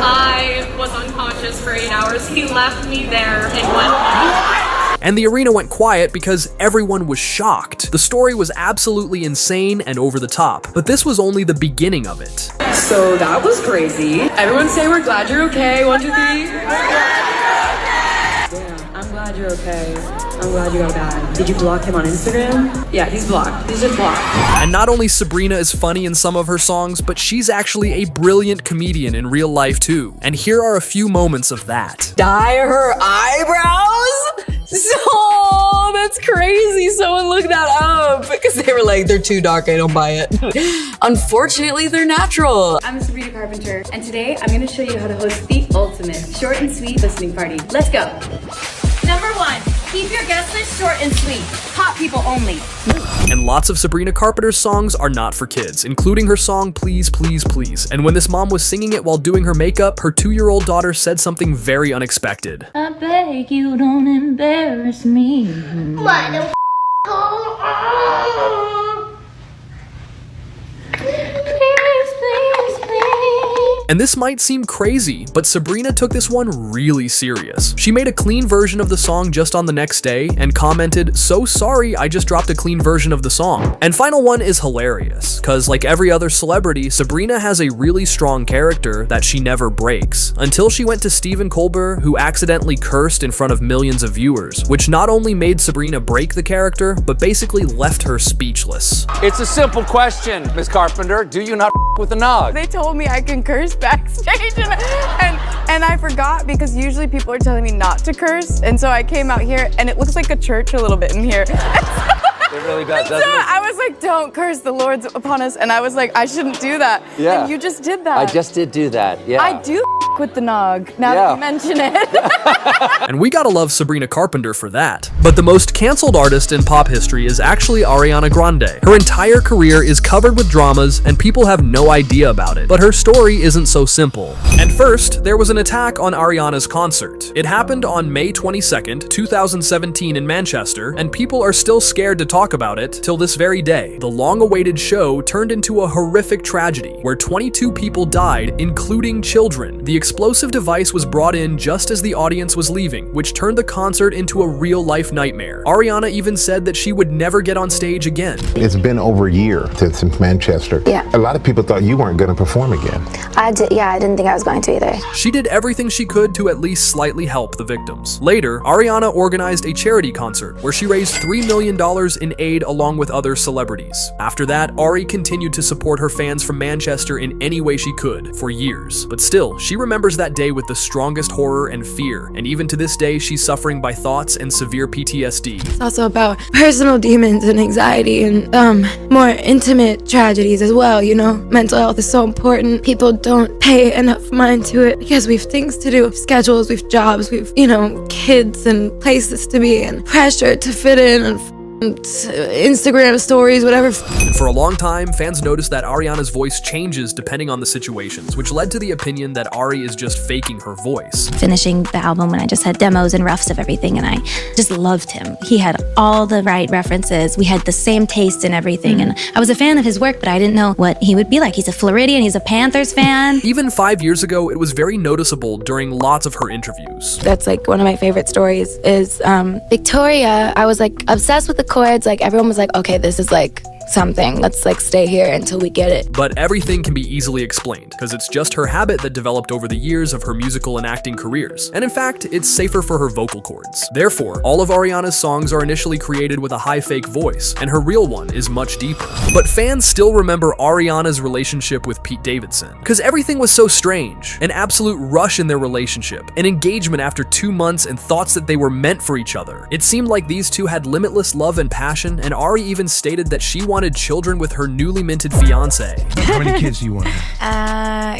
Speaker 11: I was unconscious for 8 hours. He left me there and went home.
Speaker 1: And the arena went quiet because everyone was shocked. The story was absolutely insane and over the top, but this was only the beginning of it.
Speaker 7: So that was crazy. Everyone say we're glad you're okay. 1, 2, 3. Yeah, I'm glad you're okay. I'm glad you got bad. Did you block him on Instagram? Yeah, he's blocked. He's just blocked.
Speaker 1: And not only Sabrina is funny in some of her songs, but she's actually a brilliant comedian in real life too. And here are a few moments of that.
Speaker 18: Dye her eyebrows? So that's crazy. Someone look that up because they were like, they're too dark, I don't buy it. Unfortunately, they're natural.
Speaker 24: I'm Sabrina Carpenter, and today I'm going to show you how to host the ultimate short and sweet listening party. Let's go. Number 1, keep your guest list short and sweet. Hot people only.
Speaker 1: And lots of Sabrina Carpenter's songs are not for kids, including her song Please Please Please. And when this mom was singing it while doing her makeup, her 2-year-old daughter said something very unexpected.
Speaker 24: I beg you don't embarrass me.
Speaker 16: What the
Speaker 1: And this might seem crazy, but Sabrina took this one really serious. She made a clean version of the song just on the next day and commented, "So sorry, I just dropped a clean version of the song." And final one is hilarious, cause like every other celebrity, Sabrina has a really strong character that she never breaks, until she went to Stephen Colbert, who accidentally cursed in front of millions of viewers, which not only made Sabrina break the character, but basically left her speechless.
Speaker 25: It's a simple question, Ms. Carpenter. Do you not with a nog?
Speaker 26: They told me I can curse backstage and I forgot because usually people are telling me not to curse, and so I came out here and it looks like a church a little bit in here.
Speaker 25: It really does, doesn't it?
Speaker 26: I was like, don't curse the Lord's upon us, and I was like, I shouldn't do that.
Speaker 25: Yeah.
Speaker 26: And you just did that.
Speaker 25: I just did do that, yeah.
Speaker 26: I do with the nog, now that you mention it.
Speaker 1: And we gotta love Sabrina Carpenter for that. But the most canceled artist in pop history is actually Ariana Grande. Her entire career is covered with dramas, and people have no idea about it. But her story isn't so simple. And first, there was an attack on Ariana's concert. It happened on May 22nd, 2017 in Manchester, and people are still scared to talk about it till this very day. The long-awaited show turned into a horrific tragedy where 22 people died, including children. The explosive device was brought in just as the audience was leaving, which turned the concert into a real-life nightmare. Ariana even said that she would never get on stage again.
Speaker 27: It's been over a year since Manchester.
Speaker 28: Yeah.
Speaker 27: A lot of people thought you weren't going to perform again.
Speaker 28: I didn't think I was going to either.
Speaker 1: She did everything she could to at least slightly help the victims. Later, Ariana organized a charity concert where she raised $3 million in aid along with other celebrities. After that, Ari continued to support her fans from Manchester in any way she could for years. But still, she remembers that day with the strongest horror and fear, and even to this day, she's suffering by thoughts and severe PTSD.
Speaker 29: It's also about personal demons and anxiety and more intimate tragedies as well, you know? Mental health is so important. People don't pay enough mind to it because we have things to do, we have schedules, we have jobs, we have, kids and places to be and pressure to fit in and Instagram stories, whatever.
Speaker 1: And for a long time, fans noticed that Ariana's voice changes depending on the situations, which led to the opinion that Ari is just faking her voice.
Speaker 30: Finishing the album when I just had demos and roughs of everything, and I just loved him. He had all the right references. We had the same taste in everything, and I was a fan of his work, but I didn't know what he would be like. He's a Floridian, he's a Panthers fan.
Speaker 1: Even 5 years ago, it was very noticeable during lots of her interviews.
Speaker 29: That's like one of my favorite stories is Victoria. I was like obsessed with the chords. Like everyone was like, okay, this is like something. Let's like stay here until we get it.
Speaker 1: But everything can be easily explained, because it's just her habit that developed over the years of her musical and acting careers. And in fact, it's safer for her vocal cords. Therefore, all of Ariana's songs are initially created with a high fake voice, and her real one is much deeper. But fans still remember Ariana's relationship with Pete Davidson, because everything was so strange. An absolute rush in their relationship, an engagement after 2 months, and thoughts that they were meant for each other. It seemed like these two had limitless love and passion, and Ari even stated that she wanted children with her newly minted fiance.
Speaker 2: How many kids do you want?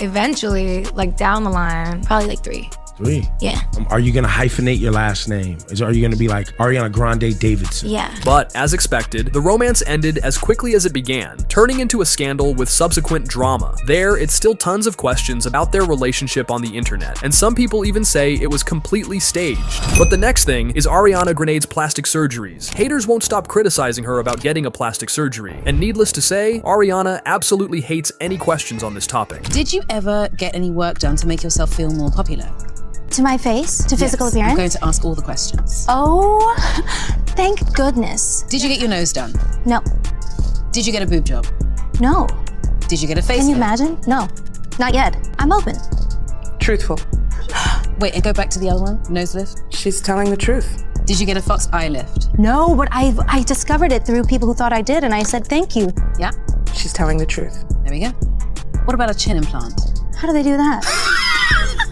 Speaker 29: Eventually, like down the line, probably like 3.
Speaker 2: 3?
Speaker 29: Yeah.
Speaker 2: Are you gonna hyphenate your last name? Are you gonna be like Ariana Grande Davidson?
Speaker 29: Yeah.
Speaker 1: But, as expected, the romance ended as quickly as it began, turning into a scandal with subsequent drama. There, it's still tons of questions about their relationship on the internet, and some people even say it was completely staged. But the next thing is Ariana Grande's plastic surgeries. Haters won't stop criticizing her about getting a plastic surgery, and needless to say, Ariana absolutely hates any questions on this topic.
Speaker 4: Did you ever get any work done to make yourself feel more popular?
Speaker 30: To my face? To physical appearance?
Speaker 4: I'm going to ask all the questions.
Speaker 30: Oh, thank goodness.
Speaker 4: Did you get your nose done?
Speaker 30: No.
Speaker 4: Did you get a boob job?
Speaker 30: No.
Speaker 4: Did you get a face?
Speaker 30: Can you
Speaker 4: lift?
Speaker 30: imagine? No, not yet. I'm open.
Speaker 4: Truthful. Wait, and go back to the other one, nose lift.
Speaker 8: She's telling the truth.
Speaker 4: Did you get a fox eye lift?
Speaker 30: No, but I discovered it through people who thought I did, and I said thank you.
Speaker 4: Yeah.
Speaker 8: She's telling the truth.
Speaker 4: There we go. What about a chin implant?
Speaker 30: How do they do that?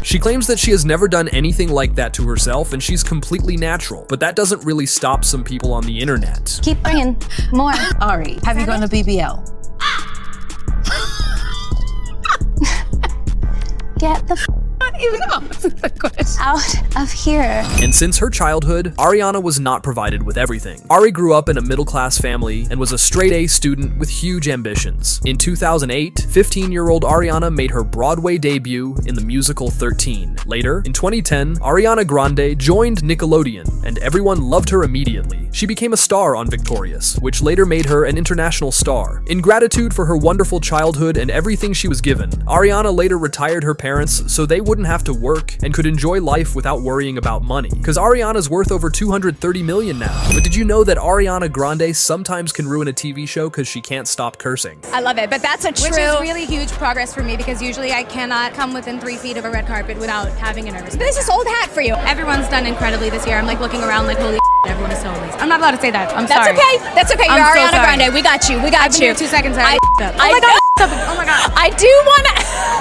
Speaker 1: She claims that she has never done anything like that to herself, and she's completely natural, but that doesn't really stop some people on the internet.
Speaker 30: Keep bringing more.
Speaker 4: Ari, have you gotten a BBL?
Speaker 30: Get the
Speaker 4: even answer the question.
Speaker 30: Out of here.
Speaker 1: And since her childhood, Ariana was not provided with everything. Ari grew up in a middle-class family and was a straight-A student with huge ambitions. In 2008, 15-year-old Ariana made her Broadway debut in the musical 13. Later, in 2010, Ariana Grande joined Nickelodeon, and everyone loved her immediately. She became a star on Victorious, which later made her an international star. In gratitude for her wonderful childhood and everything she was given, Ariana later retired her parents so they wouldn't have to work and could enjoy life without worrying about money. Because Ariana's worth over $230 million now. But did you know that Ariana Grande sometimes can ruin a TV show because she can't stop cursing?
Speaker 26: I love it, but that's a true...
Speaker 29: Which is really huge progress for me because usually I cannot come within 3 feet of a red carpet without having a nervous breakdown.
Speaker 26: This is old hat for you.
Speaker 29: Everyone's done incredibly this year. I'm like looking around like holy everyone is so amazing. I'm not allowed to say that. I'm sorry.
Speaker 26: That's okay. That's okay. You're
Speaker 29: I'm so
Speaker 26: Ariana
Speaker 29: sorry.
Speaker 26: Grande. We got you. We got
Speaker 29: I've been
Speaker 26: you.
Speaker 29: here 2 seconds. Oh my god.
Speaker 26: I do want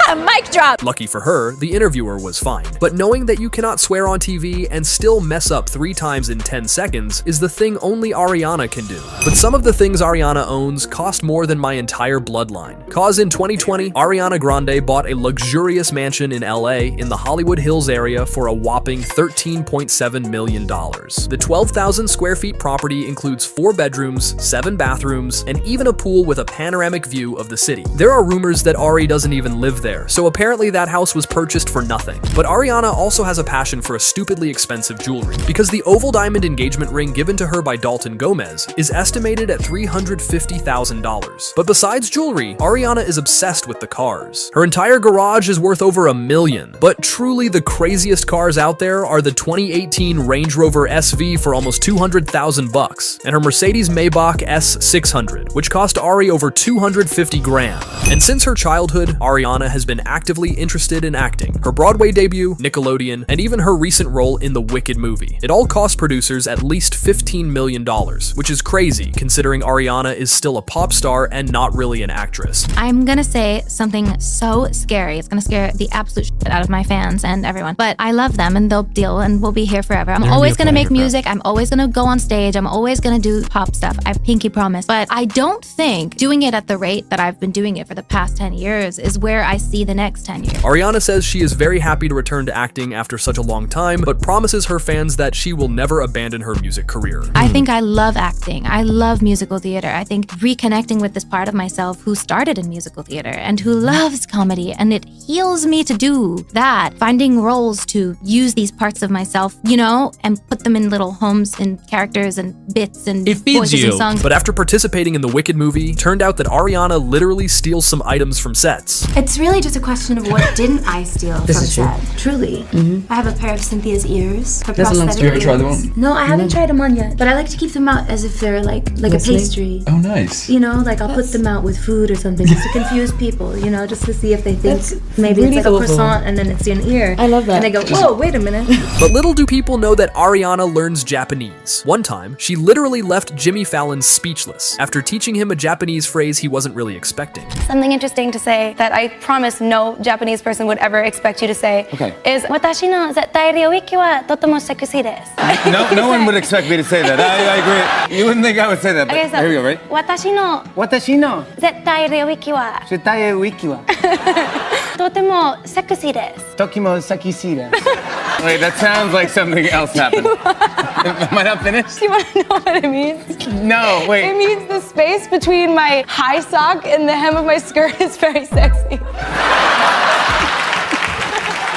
Speaker 26: a mic drop.
Speaker 1: Lucky for her, the interviewer was fine. But knowing that you cannot swear on TV and still mess up 3 times in 10 seconds is the thing only Ariana can do. But some of the things Ariana owns cost more than my entire bloodline. Cause in 2020, Ariana Grande bought a luxurious mansion in LA in the Hollywood Hills area for a whopping $13.7 million. The 12,000 square feet property includes 4 bedrooms, 7 bathrooms, and even a pool with a panoramic view of the city. There are rumors that Ari doesn't even live there, so apparently that house was purchased for nothing. But Ariana also has a passion for a stupidly expensive jewelry, because the oval diamond engagement ring given to her by Dalton Gomez is estimated at $350,000. But besides jewelry, Ariana is obsessed with the cars. Her entire garage is worth over $1 million. But truly the craziest cars out there are the 2018 Range Rover SV for almost $200,000 and her Mercedes Maybach S600, which cost Ari over $250,000. And since her childhood, Ariana has been actively interested in acting. Her Broadway debut, Nickelodeon, and even her recent role in the Wicked movie. It all cost producers at least $15 million, which is crazy considering Ariana is still a pop star and not really an actress.
Speaker 30: I'm gonna say something so scary. It's gonna scare the absolute shit out of my fans and everyone. But I love them and they'll deal and we'll be here forever. I'm always gonna make music. I'm always gonna go on stage. I'm always gonna do pop stuff. I pinky promise. But I don't think doing it at the rate that I've been doing it for the past 10 years is where I see the next 10 years.
Speaker 1: Ariana says she is very happy to return to acting after such a long time, but promises her fans that she will never abandon her music career.
Speaker 30: I think I love acting. I love musical theater. I think reconnecting with this part of myself who started in musical theater and who loves comedy, and it heals me to do that. Finding roles to use these parts of myself, you know, and put them in little homes and characters and bits and voices and songs.
Speaker 1: But after participating in the Wicked movie, turned out that Ariana literally clearly steals some items from sets.
Speaker 29: It's really just a question of what didn't I steal from set. Truly. I have a pair of Cynthia's ears. Her prosthetic ears.
Speaker 9: Try them on?
Speaker 29: No, I haven't tried them on yet, but I like to keep them out as if they're like a pastry.
Speaker 9: Oh, nice.
Speaker 29: You know, like I'll put them out with food or something just to confuse people, you know, just to see if they think maybe it's like a croissant and then it's an ear.
Speaker 7: I love that.
Speaker 29: And they go, whoa, wait a minute.
Speaker 1: But little do people know that Ariana learns Japanese. One time, she literally left Jimmy Fallon speechless after teaching him a Japanese phrase he wasn't really expecting.
Speaker 30: Something interesting to say that I promise no Japanese person would ever expect you to say is "Watashi no zettai ryuiki wa totemo sexy desu."
Speaker 9: No one would expect me to say that. I agree. You wouldn't think I would say that, but
Speaker 30: Okay, so,
Speaker 9: here we go, right?
Speaker 30: Watashi no zettai ryuiki wa totemo sexy desu.
Speaker 9: Wait, that sounds like something else happened. Am I not finished?
Speaker 30: Do you want to know what it means?
Speaker 9: No, wait.
Speaker 30: It means the space between my high sock and the hem of my skirt is very sexy.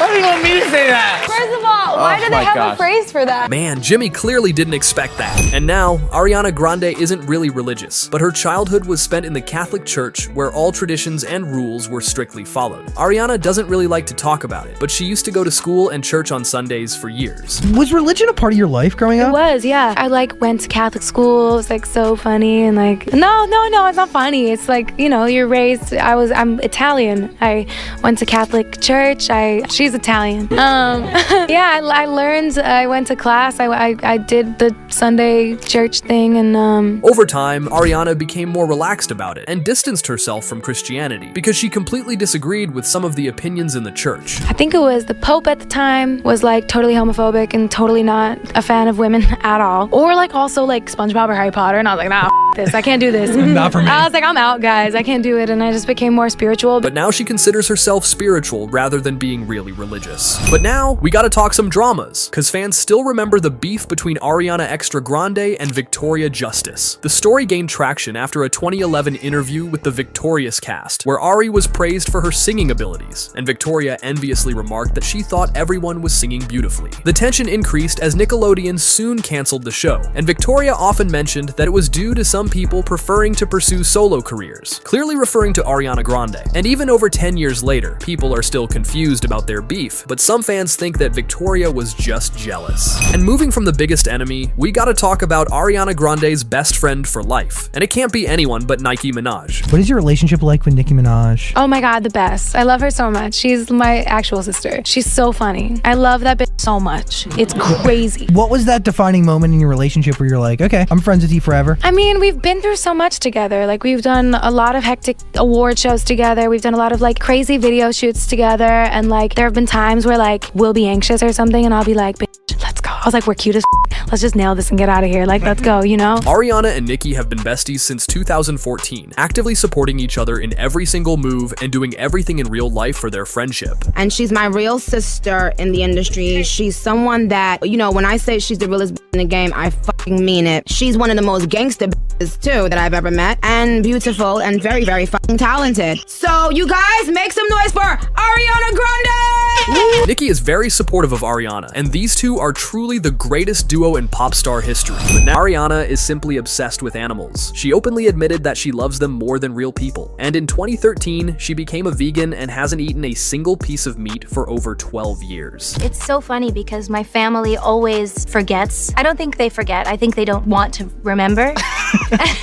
Speaker 9: Why do you want me to say that?
Speaker 30: First of all, why do they have a phrase for that?
Speaker 1: Man, Jimmy clearly didn't expect that. And now, Ariana Grande isn't really religious, but her childhood was spent in the Catholic Church where all traditions and rules were strictly followed. Ariana doesn't really like to talk about it, but she used to go to school and church on Sundays for years.
Speaker 12: Was religion a part of your life growing up?
Speaker 29: It was, yeah. I went to Catholic school. It was so funny and no, it's not funny. It's you're raised. I'm Italian. I went to Catholic church. She's Italian. Yeah, I learned. I went to class. I did the Sunday church thing and
Speaker 1: Over time, Ariana became more relaxed about it and distanced herself from Christianity because she completely disagreed with some of the opinions in the church.
Speaker 29: I think it was the Pope at the time was totally homophobic and totally not a fan of women at all. Or also SpongeBob or Harry Potter, and I was like, nah, this. I can't do this.
Speaker 12: Not for me.
Speaker 29: I was like, I'm out, guys. I can't do it, and I just became more spiritual.
Speaker 1: But now she considers herself spiritual rather than being really religious. But now, we gotta talk some dramas, cause fans still remember the beef between Ariana Extra Grande and Victoria Justice. The story gained traction after a 2011 interview with the Victorious cast, where Ari was praised for her singing abilities, and Victoria enviously remarked that she thought everyone was singing beautifully. The tension increased as Nickelodeon soon canceled the show, and Victoria often mentioned that it was due to some people preferring to pursue solo careers, clearly referring to Ariana Grande. And even over 10 years later, people are still confused about their beef, but some fans think that Victoria was just jealous. And moving from the biggest enemy, we gotta talk about Ariana Grande's best friend for life. And it can't be anyone but Nicki Minaj.
Speaker 12: What is your relationship like with Nicki Minaj?
Speaker 29: Oh my God, the best. I love her so much. She's my actual sister. She's so funny. I love that bitch so much. It's crazy.
Speaker 12: What was that defining moment in your relationship where you're like, okay, I'm friends with you forever?
Speaker 29: I mean, we've been through so much together. We've done a lot of hectic award shows together. We've done a lot of crazy video shoots together. And there have been times where we'll be anxious or something and I'll be like, bitch, let's go. I was like, we're cute as let's just nail this and get out of here. Let's go, you know?
Speaker 1: Ariana and Nicki have been besties since 2014, actively supporting each other in every single move and doing everything in real life for their friendship.
Speaker 13: And she's my real sister in the industry. She's someone that, when I say she's the realest in the game, I fucking mean it. She's one of the most gangster bitches too that I've ever met, and beautiful and very, very fucking talented. So you guys make some noise for Ariana Grande!
Speaker 1: Nicki is very supportive of Ariana, and these two are truly the greatest duo in pop star history. But now Ariana is simply obsessed with animals. She openly admitted that she loves them more than real people. And in 2013, she became a vegan and hasn't eaten a single piece of meat for over 12 years.
Speaker 30: It's so funny because my family always forgets. I don't think they forget. I think they don't want to remember.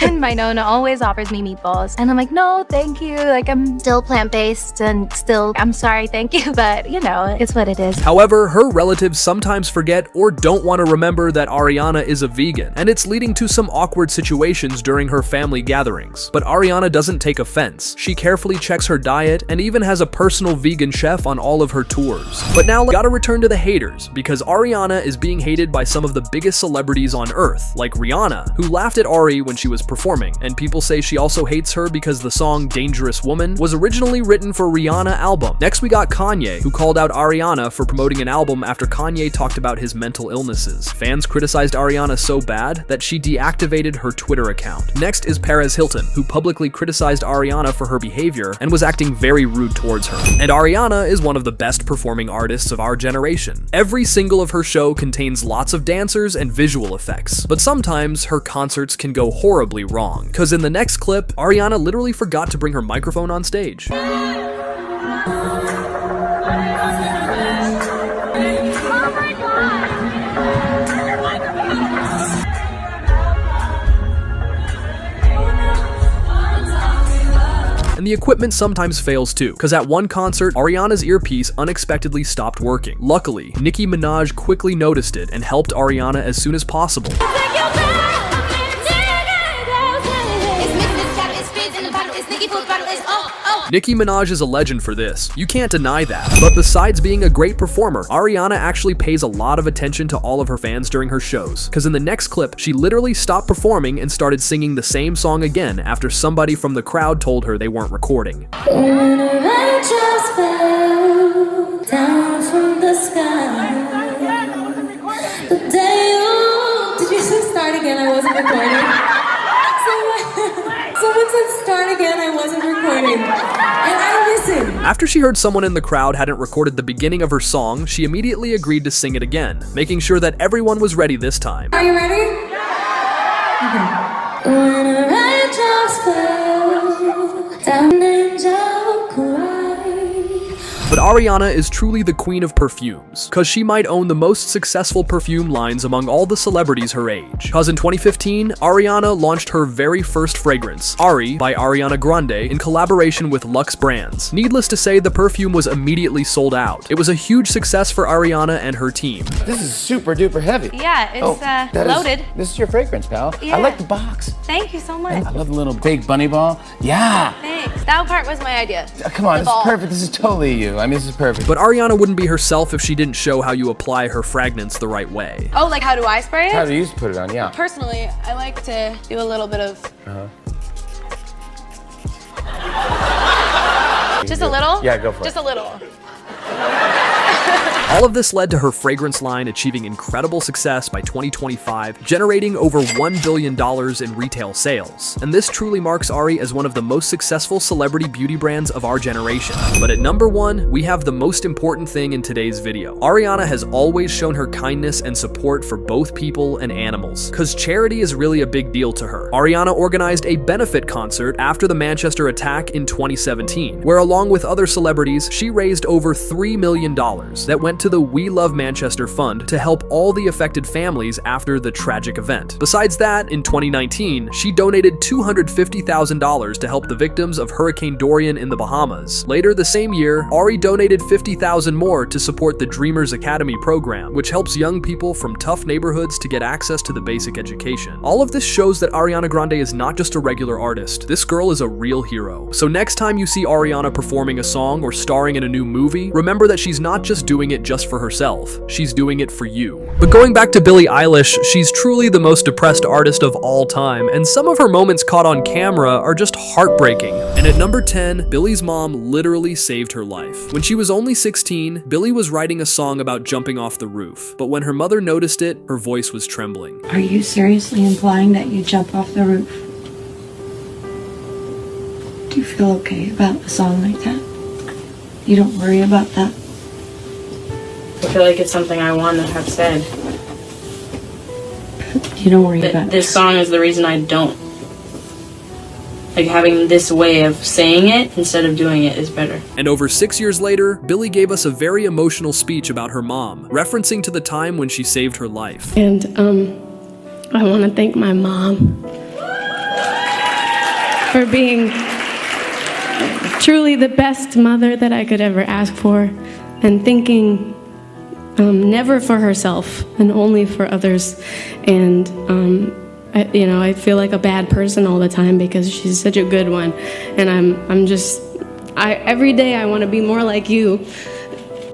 Speaker 30: And my Nona always offers me meatballs. And I'm like, no, thank you. I'm still plant-based and still, I'm sorry, thank you. But, it's what it is.
Speaker 1: However, her relatives sometimes forget or don't want to remember that Ariana is a vegan, and it's leading to some awkward situations during her family gatherings. But Ariana doesn't take offense. She carefully checks her diet and even has a personal vegan chef on all of her tours. But now, gotta return to the haters, because Ariana is being hated by some of the biggest celebrities on earth, like Rihanna, who laughed at Ari when she was performing, and people say she also hates her because the song Dangerous Woman was originally written for Rihanna album. Next we got Kanye, who called out Ariana for promoting an album after Kanye talked about his mental mental illnesses. Fans criticized Ariana so bad that she deactivated her Twitter account. Next is Perez Hilton, who publicly criticized Ariana for her behavior and was acting very rude towards her. And Ariana is one of the best performing artists of our generation. Every single of her show contains lots of dancers and visual effects, but sometimes her concerts can go horribly wrong. Cause in the next clip, Ariana literally forgot to bring her microphone on stage. And the equipment sometimes fails too, cause at one concert, Ariana's earpiece unexpectedly stopped working. Luckily, Nicki Minaj quickly noticed it and helped Ariana as soon as possible. Nicki Minaj is a legend for this. You can't deny that. But besides being a great performer, Ariana actually pays a lot of attention to all of her fans during her shows. Cause in the next clip, she literally stopped performing and started singing the same song again after somebody from the crowd told her they weren't recording.
Speaker 5: When a rain just fell down from the sky. The day you... Did you say start again? I wasn't recording. Someone said start again, I wasn't recording. And I listened.
Speaker 1: After she heard someone in the crowd hadn't recorded the beginning of her song, she immediately agreed to sing it again, making sure that everyone was ready this time.
Speaker 5: Are you ready? Okay. When a rain just fell down an angel cried.
Speaker 1: But Ariana is truly the queen of perfumes, cause she might own the most successful perfume lines among all the celebrities her age. Cause in 2015, Ariana launched her very first fragrance, Ari by Ariana Grande, in collaboration with Luxe Brands. Needless to say, the perfume was immediately sold out. It was a huge success for Ariana and her team.
Speaker 9: This is super duper heavy.
Speaker 24: Yeah, it's loaded.
Speaker 9: This is your fragrance, pal.
Speaker 24: Yeah.
Speaker 9: I like the box.
Speaker 24: Thank you so much.
Speaker 9: I love the little big bunny ball. Yeah.
Speaker 24: Thanks. That part was my idea.
Speaker 9: Come on, this is perfect. This is totally you. I mean, this is perfect.
Speaker 1: But Ariana wouldn't be herself if she didn't show how you apply her fragrance the right way.
Speaker 24: Oh, like how do I spray it?
Speaker 9: How do you put it on? Yeah.
Speaker 24: Personally, I like to do a little bit of... Just a little?
Speaker 9: Yeah, go for it.
Speaker 24: Just a little.
Speaker 1: All of this led to her fragrance line achieving incredible success by 2025, generating over $1 billion in retail sales. And this truly marks Ari as one of the most successful celebrity beauty brands of our generation. But at number 1, we have the most important thing in today's video. Ariana has always shown her kindness and support for both people and animals, cause charity is really a big deal to her. Ariana organized a benefit concert after the Manchester attack in 2017, where along with other celebrities, she raised over $3 million that went to the We Love Manchester Fund to help all the affected families after the tragic event. Besides that, in 2019, she donated $250,000 to help the victims of Hurricane Dorian in the Bahamas. Later the same year, Ari donated $50,000 more to support the Dreamers Academy program, which helps young people from tough neighborhoods to get access to the basic education. All of this shows that Ariana Grande is not just a regular artist. This girl is a real hero. So next time you see Ariana performing a song or starring in a new movie, remember that she's not just doing it just for herself, she's doing it for you. But going back to Billie Eilish, she's truly the most depressed artist of all time, and some of her moments caught on camera are just heartbreaking. And at number 10, Billie's mom literally saved her life. When she was only 16, Billie was writing a song about jumping off the roof, but when her mother noticed it, her voice was trembling.
Speaker 10: Are you seriously implying that you jump off the roof? Do you feel okay about a song like that? You don't worry about that?
Speaker 3: I feel like it's something I want to have said.
Speaker 10: You don't worry about
Speaker 3: this song is the reason I don't. Like, having this way of saying it instead of doing it is better.
Speaker 1: And over 6 years later, Billie gave us a very emotional speech about her mom, referencing to the time when she saved her life.
Speaker 3: And I want to thank my mom for being truly the best mother that I could ever ask for, and thinking never for herself and only for others. And I feel like a bad person all the time because she's such a good one. And every day I want to be more like you.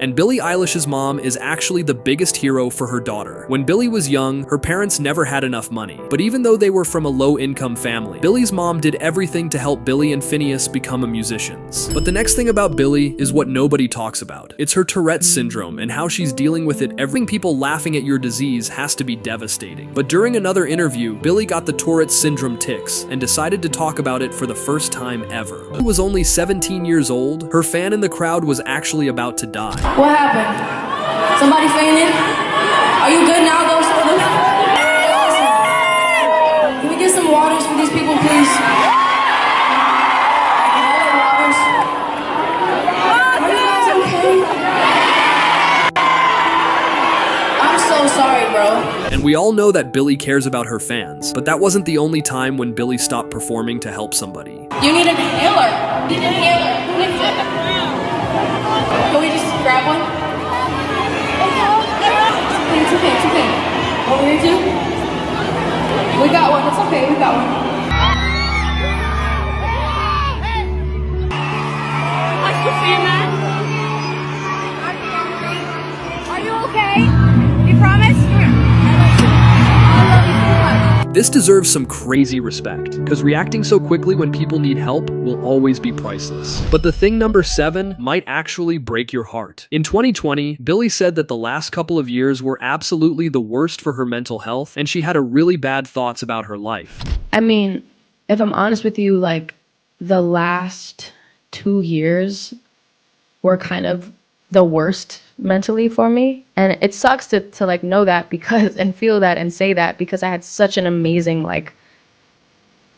Speaker 1: And Billie Eilish's mom is actually the biggest hero for her daughter. When Billie was young, her parents never had enough money. But even though they were from a low-income family, Billie's mom did everything to help Billie and Phineas become musicians. But the next thing about Billie is what nobody talks about. It's her Tourette syndrome and how she's dealing with it. Everything people laughing at your disease has to be devastating. But during another interview, Billie got the Tourette syndrome tics and decided to talk about it for the first time ever. She was only 17 years old. Her fan in the crowd was actually about to die.
Speaker 5: What happened? Somebody fainted? Are you good now, though, sort of? Can we get some waters for these people, please? Waters. Are you guys okay? I'm so sorry, bro.
Speaker 1: And we all know that Billie cares about her fans, but that wasn't the only time when Billie stopped performing to help somebody.
Speaker 5: You need an inhaler. You need an inhaler. Who needs it? Can we just grab one? It's okay, it's okay. Over here too? We got one, it's okay, we got one. I can see that. Are you okay? You promise?
Speaker 1: This deserves some crazy respect, because reacting so quickly when people need help will always be priceless. But the thing number 7 might actually break your heart. In 2020, Billie said that the last couple of years were absolutely the worst for her mental health, and she had a really bad thoughts about her life.
Speaker 6: I mean, if I'm honest with you, like, the last 2 years were kind of the worst mentally for me, and it sucks to like know that because and feel that and say that because I had such an amazing like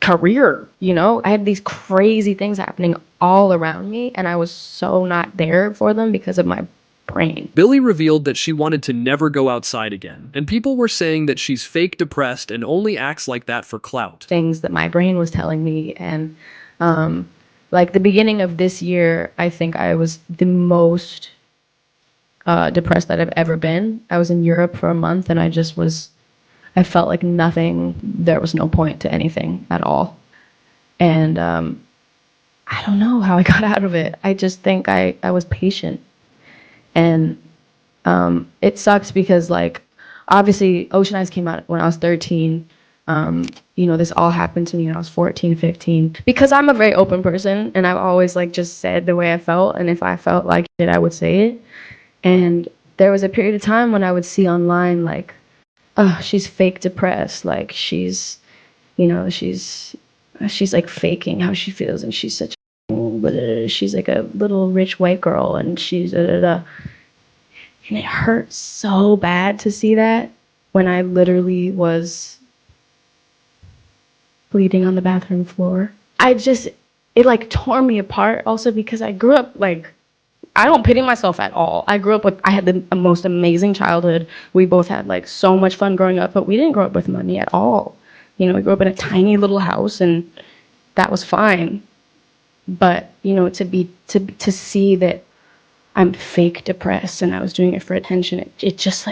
Speaker 6: career, you know. I had these crazy things happening all around me and I was so not there for them because of my brain.
Speaker 1: Billie revealed that she wanted to never go outside again, and people were saying that she's fake depressed and only acts like that for clout.
Speaker 6: Things that my brain was telling me, and like the beginning of this year, I think I was the most depressed that I've ever been. I was in Europe for a month and I felt like nothing, there was no point to anything at all. And I don't know how I got out of it. I just think I was patient. And it sucks because like, obviously Ocean Eyes came out when I was 13. You know, this all happened to me when I was 14, 15. Because I'm a very open person and I've always like just said the way I felt. And if I felt like it, I would say it. And there was a period of time when I would see online like, oh, she's fake depressed. Like she's, you know, she's like faking how she feels and she's such a, she's like a little rich white girl and she's And it hurt so bad to see that when I literally was bleeding on the bathroom floor. It like tore me apart also because I grew up like, I don't pity myself at all. I had the most amazing childhood. We both had like so much fun growing up, but we didn't grow up with money at all. You know, we grew up in a tiny little house and that was fine. But, you know, to see that I'm fake depressed and I was doing it for attention, it just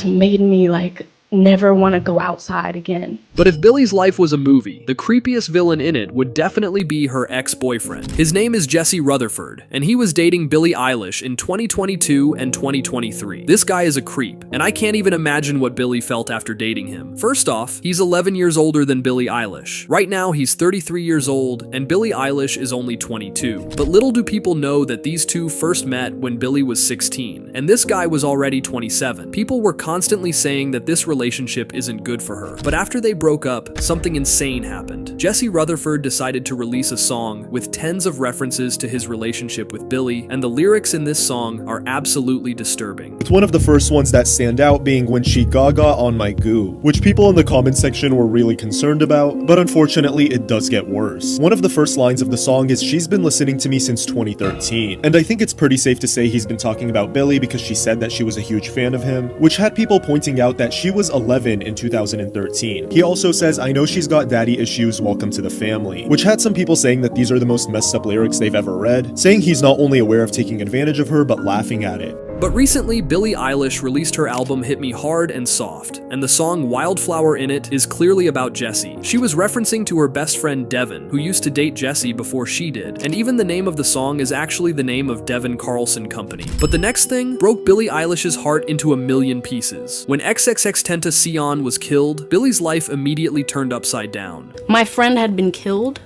Speaker 6: made me like never want to go outside again.
Speaker 1: But if Billie's life was a movie, the creepiest villain in it would definitely be her ex-boyfriend. His name is Jesse Rutherford, and he was dating Billie Eilish in 2022 and 2023. This guy is a creep, and I can't even imagine what Billie felt after dating him. First off, he's 11 years older than Billie Eilish. Right now, he's 33 years old, and Billie Eilish is only 22. But little do people know that these two first met when Billie was 16, and this guy was already 27. People were constantly saying that this relationship isn't good for her. But after they broke up, something insane happened. Jesse Rutherford decided to release a song with tens of references to his relationship with Billie, and the lyrics in this song are absolutely disturbing.
Speaker 11: It's one of the first ones that stand out being when she gaga on my goo, which people in the comment section were really concerned about, but unfortunately it does get worse. One of the first lines of the song is she's been listening to me since 2013, and I think it's pretty safe to say he's been talking about Billie because she said that she was a huge fan of him, which had people pointing out that she was 11 in 2013. He also says, I know she's got daddy issues, welcome to the family, which had some people saying that these are the most messed up lyrics they've ever read, saying he's not only aware of taking advantage of her, but laughing at it.
Speaker 1: But recently, Billie Eilish released her album Hit Me Hard and Soft, and the song Wildflower in it is clearly about Jessie. She was referencing to her best friend Devin, who used to date Jessie before she did, and even the name of the song is actually the name of Devin Carlson Company. But the next thing broke Billie Eilish's heart into a million pieces. When XXXTentacion was killed, Billie's life immediately turned upside down.
Speaker 3: My friend had been killed,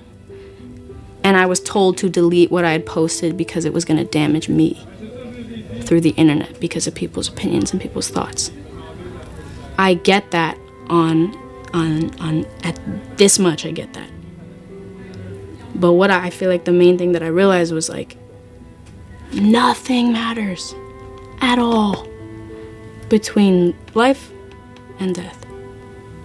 Speaker 3: and I was told to delete what I had posted because it was going to damage me through the internet because of people's opinions and people's thoughts. I get that at this much, I get that. But what I feel like the main thing that I realized was like, nothing matters at all between life and death.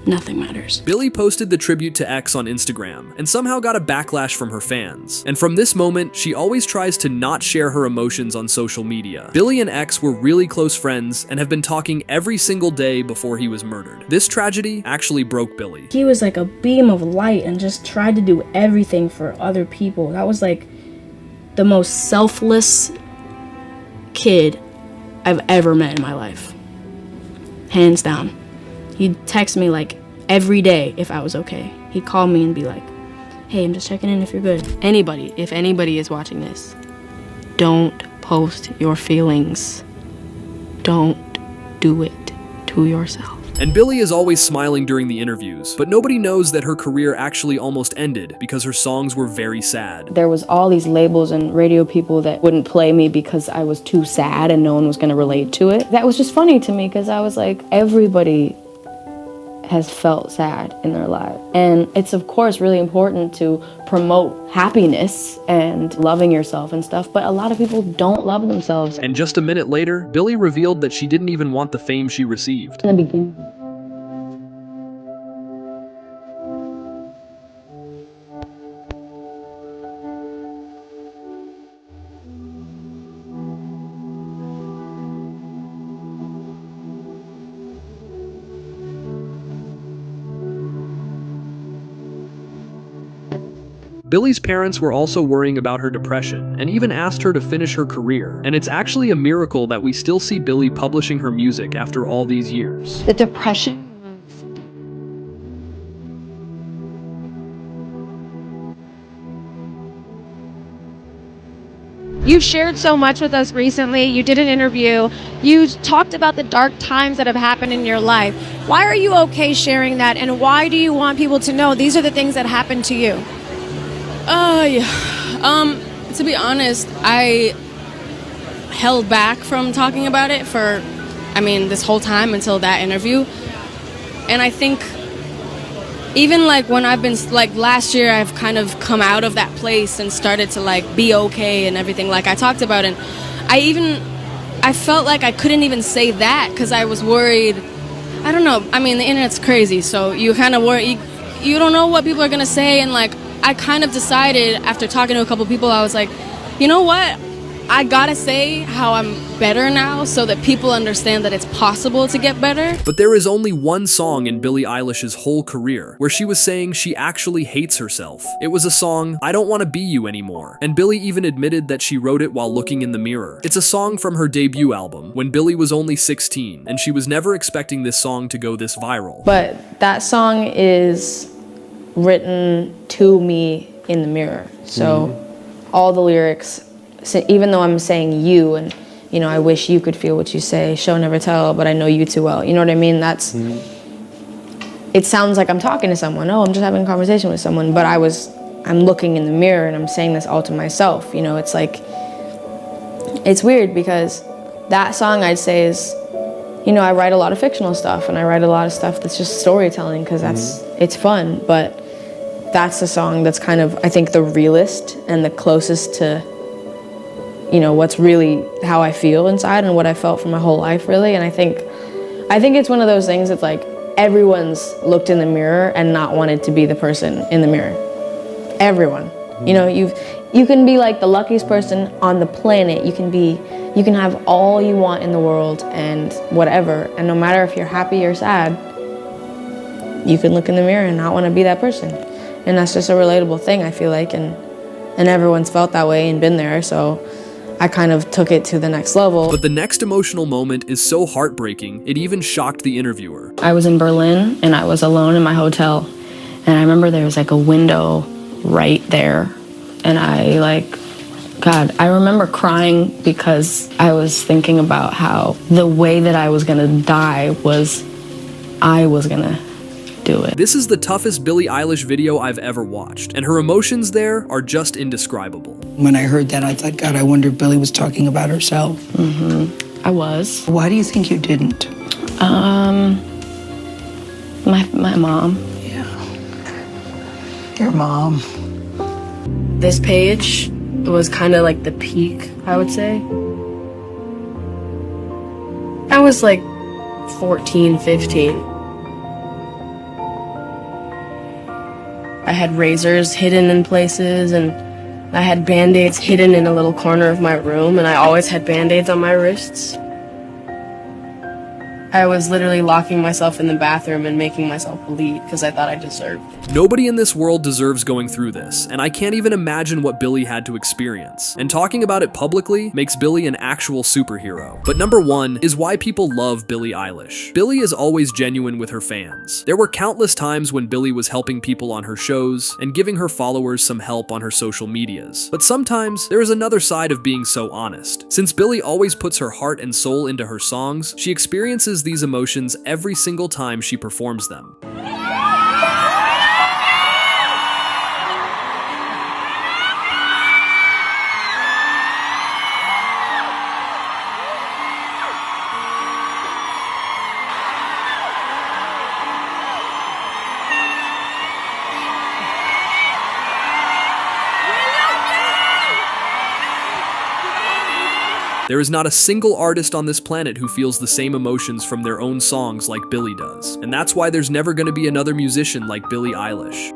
Speaker 3: Nothing matters.
Speaker 1: Billie posted the tribute to X on Instagram and somehow got a backlash from her fans. And from this moment, she always tries to not share her emotions on social media. Billie and X were really close friends and have been talking every single day before he was murdered. This tragedy actually broke Billie.
Speaker 3: He was like a beam of light and just tried to do everything for other people. That was like the most selfless kid I've ever met in my life. Hands down. He'd text me like every day if I was okay. He'd call me and be like, hey, I'm just checking in if you're good. Anybody, if anybody is watching this, don't post your feelings. Don't do it to yourself.
Speaker 1: And Billie is always smiling during the interviews, but nobody knows that her career actually almost ended because her songs were very sad.
Speaker 6: There was all these labels and radio people that wouldn't play me because I was too sad and no one was going to relate to it. That was just funny to me because I was like, everybody has felt sad in their life. And it's of course really important to promote happiness and loving yourself and stuff, but a lot of people don't love themselves.
Speaker 1: And just a minute later, Billie revealed that she didn't even want the fame she received.
Speaker 6: In the beginning.
Speaker 1: Billie's parents were also worrying about her depression and even asked her to finish her career. And it's actually a miracle that we still see Billie publishing her music after all these years.
Speaker 6: The depression.
Speaker 14: You've shared so much with us recently. You did an interview. You talked about the dark times that have happened in your life. Why are you okay sharing that? And why do you want people to know these are the things that happened to you?
Speaker 3: To be honest, I held back from talking about it for, this whole time until that interview. And I think even like when I've been, like last year, I've kind of come out of that place and started to like be okay and everything like I talked about. And I felt like I couldn't even say that because I was worried. I don't know. The internet's crazy. So you kind of worry, you don't know what people are going to say. And like, I kind of decided after talking to a couple people, I was like, you know what? I gotta say how I'm better now so that people understand that it's possible to get better.
Speaker 1: But there is only one song in Billie Eilish's whole career where she was saying she actually hates herself. It was a song, I Don't Want to Be You Anymore. And Billie even admitted that she wrote it while looking in the mirror. It's a song from her debut album when Billie was only 16, and she was never expecting this song to go this viral.
Speaker 6: But that song is written to me in the mirror. So all the lyrics, so even though I'm saying you and, I wish you could feel what you say, show never tell, but I know you too well. You know what I mean? That's, it sounds like I'm talking to someone. Oh, I'm just having a conversation with someone, but I'm looking in the mirror and I'm saying this all to myself. It's like, it's weird because that song I'd say is, I write a lot of fictional stuff and I write a lot of stuff that's just storytelling because it's fun, but that's the song that's kind of, I think, the realest and the closest to, what's really how I feel inside and what I felt for my whole life, really. And I think it's one of those things that's like, everyone's looked in the mirror and not wanted to be the person in the mirror. Everyone. You can be like the luckiest person on the planet. You can have all you want in the world and whatever. And no matter if you're happy or sad, you can look in the mirror and not want to be that person. And that's just a relatable thing, I feel like, and everyone's felt that way and been there. So
Speaker 3: I kind of took it to the next level.
Speaker 1: But the next emotional moment is so heartbreaking, it even shocked the interviewer.
Speaker 3: I was in Berlin and I was alone in my hotel. And I remember there was like a window right there. And God, I remember crying because I was thinking about how the way that I was gonna die was I was gonna do it.
Speaker 1: This is the toughest Billie Eilish video I've ever watched, and her emotions there are just indescribable.
Speaker 15: When I heard that, I thought, God, I wonder if Billie was talking about herself.
Speaker 3: I was.
Speaker 15: Why do you think you didn't?
Speaker 3: My mom.
Speaker 15: Yeah. Your mom.
Speaker 3: This page was kind of like the peak, I would say. I was like 14, 15. I had razors hidden in places, and I had Band-Aids hidden in a little corner of my room, and I always had Band-Aids on my wrists. I was literally locking myself in the bathroom and making myself bleed because I thought I deserved it.
Speaker 1: Nobody in this world deserves going through this, and I can't even imagine what Billie had to experience. And talking about it publicly makes Billie an actual superhero. But number one is why people love Billie Eilish. Billie is always genuine with her fans. There were countless times when Billie was helping people on her shows and giving her followers some help on her social medias. But sometimes there is another side of being so honest. Since Billie always puts her heart and soul into her songs, she experiences these emotions every single time she performs them. There is not a single artist on this planet who feels the same emotions from their own songs like Billie does. And that's why there's never going to be another musician like Billie Eilish.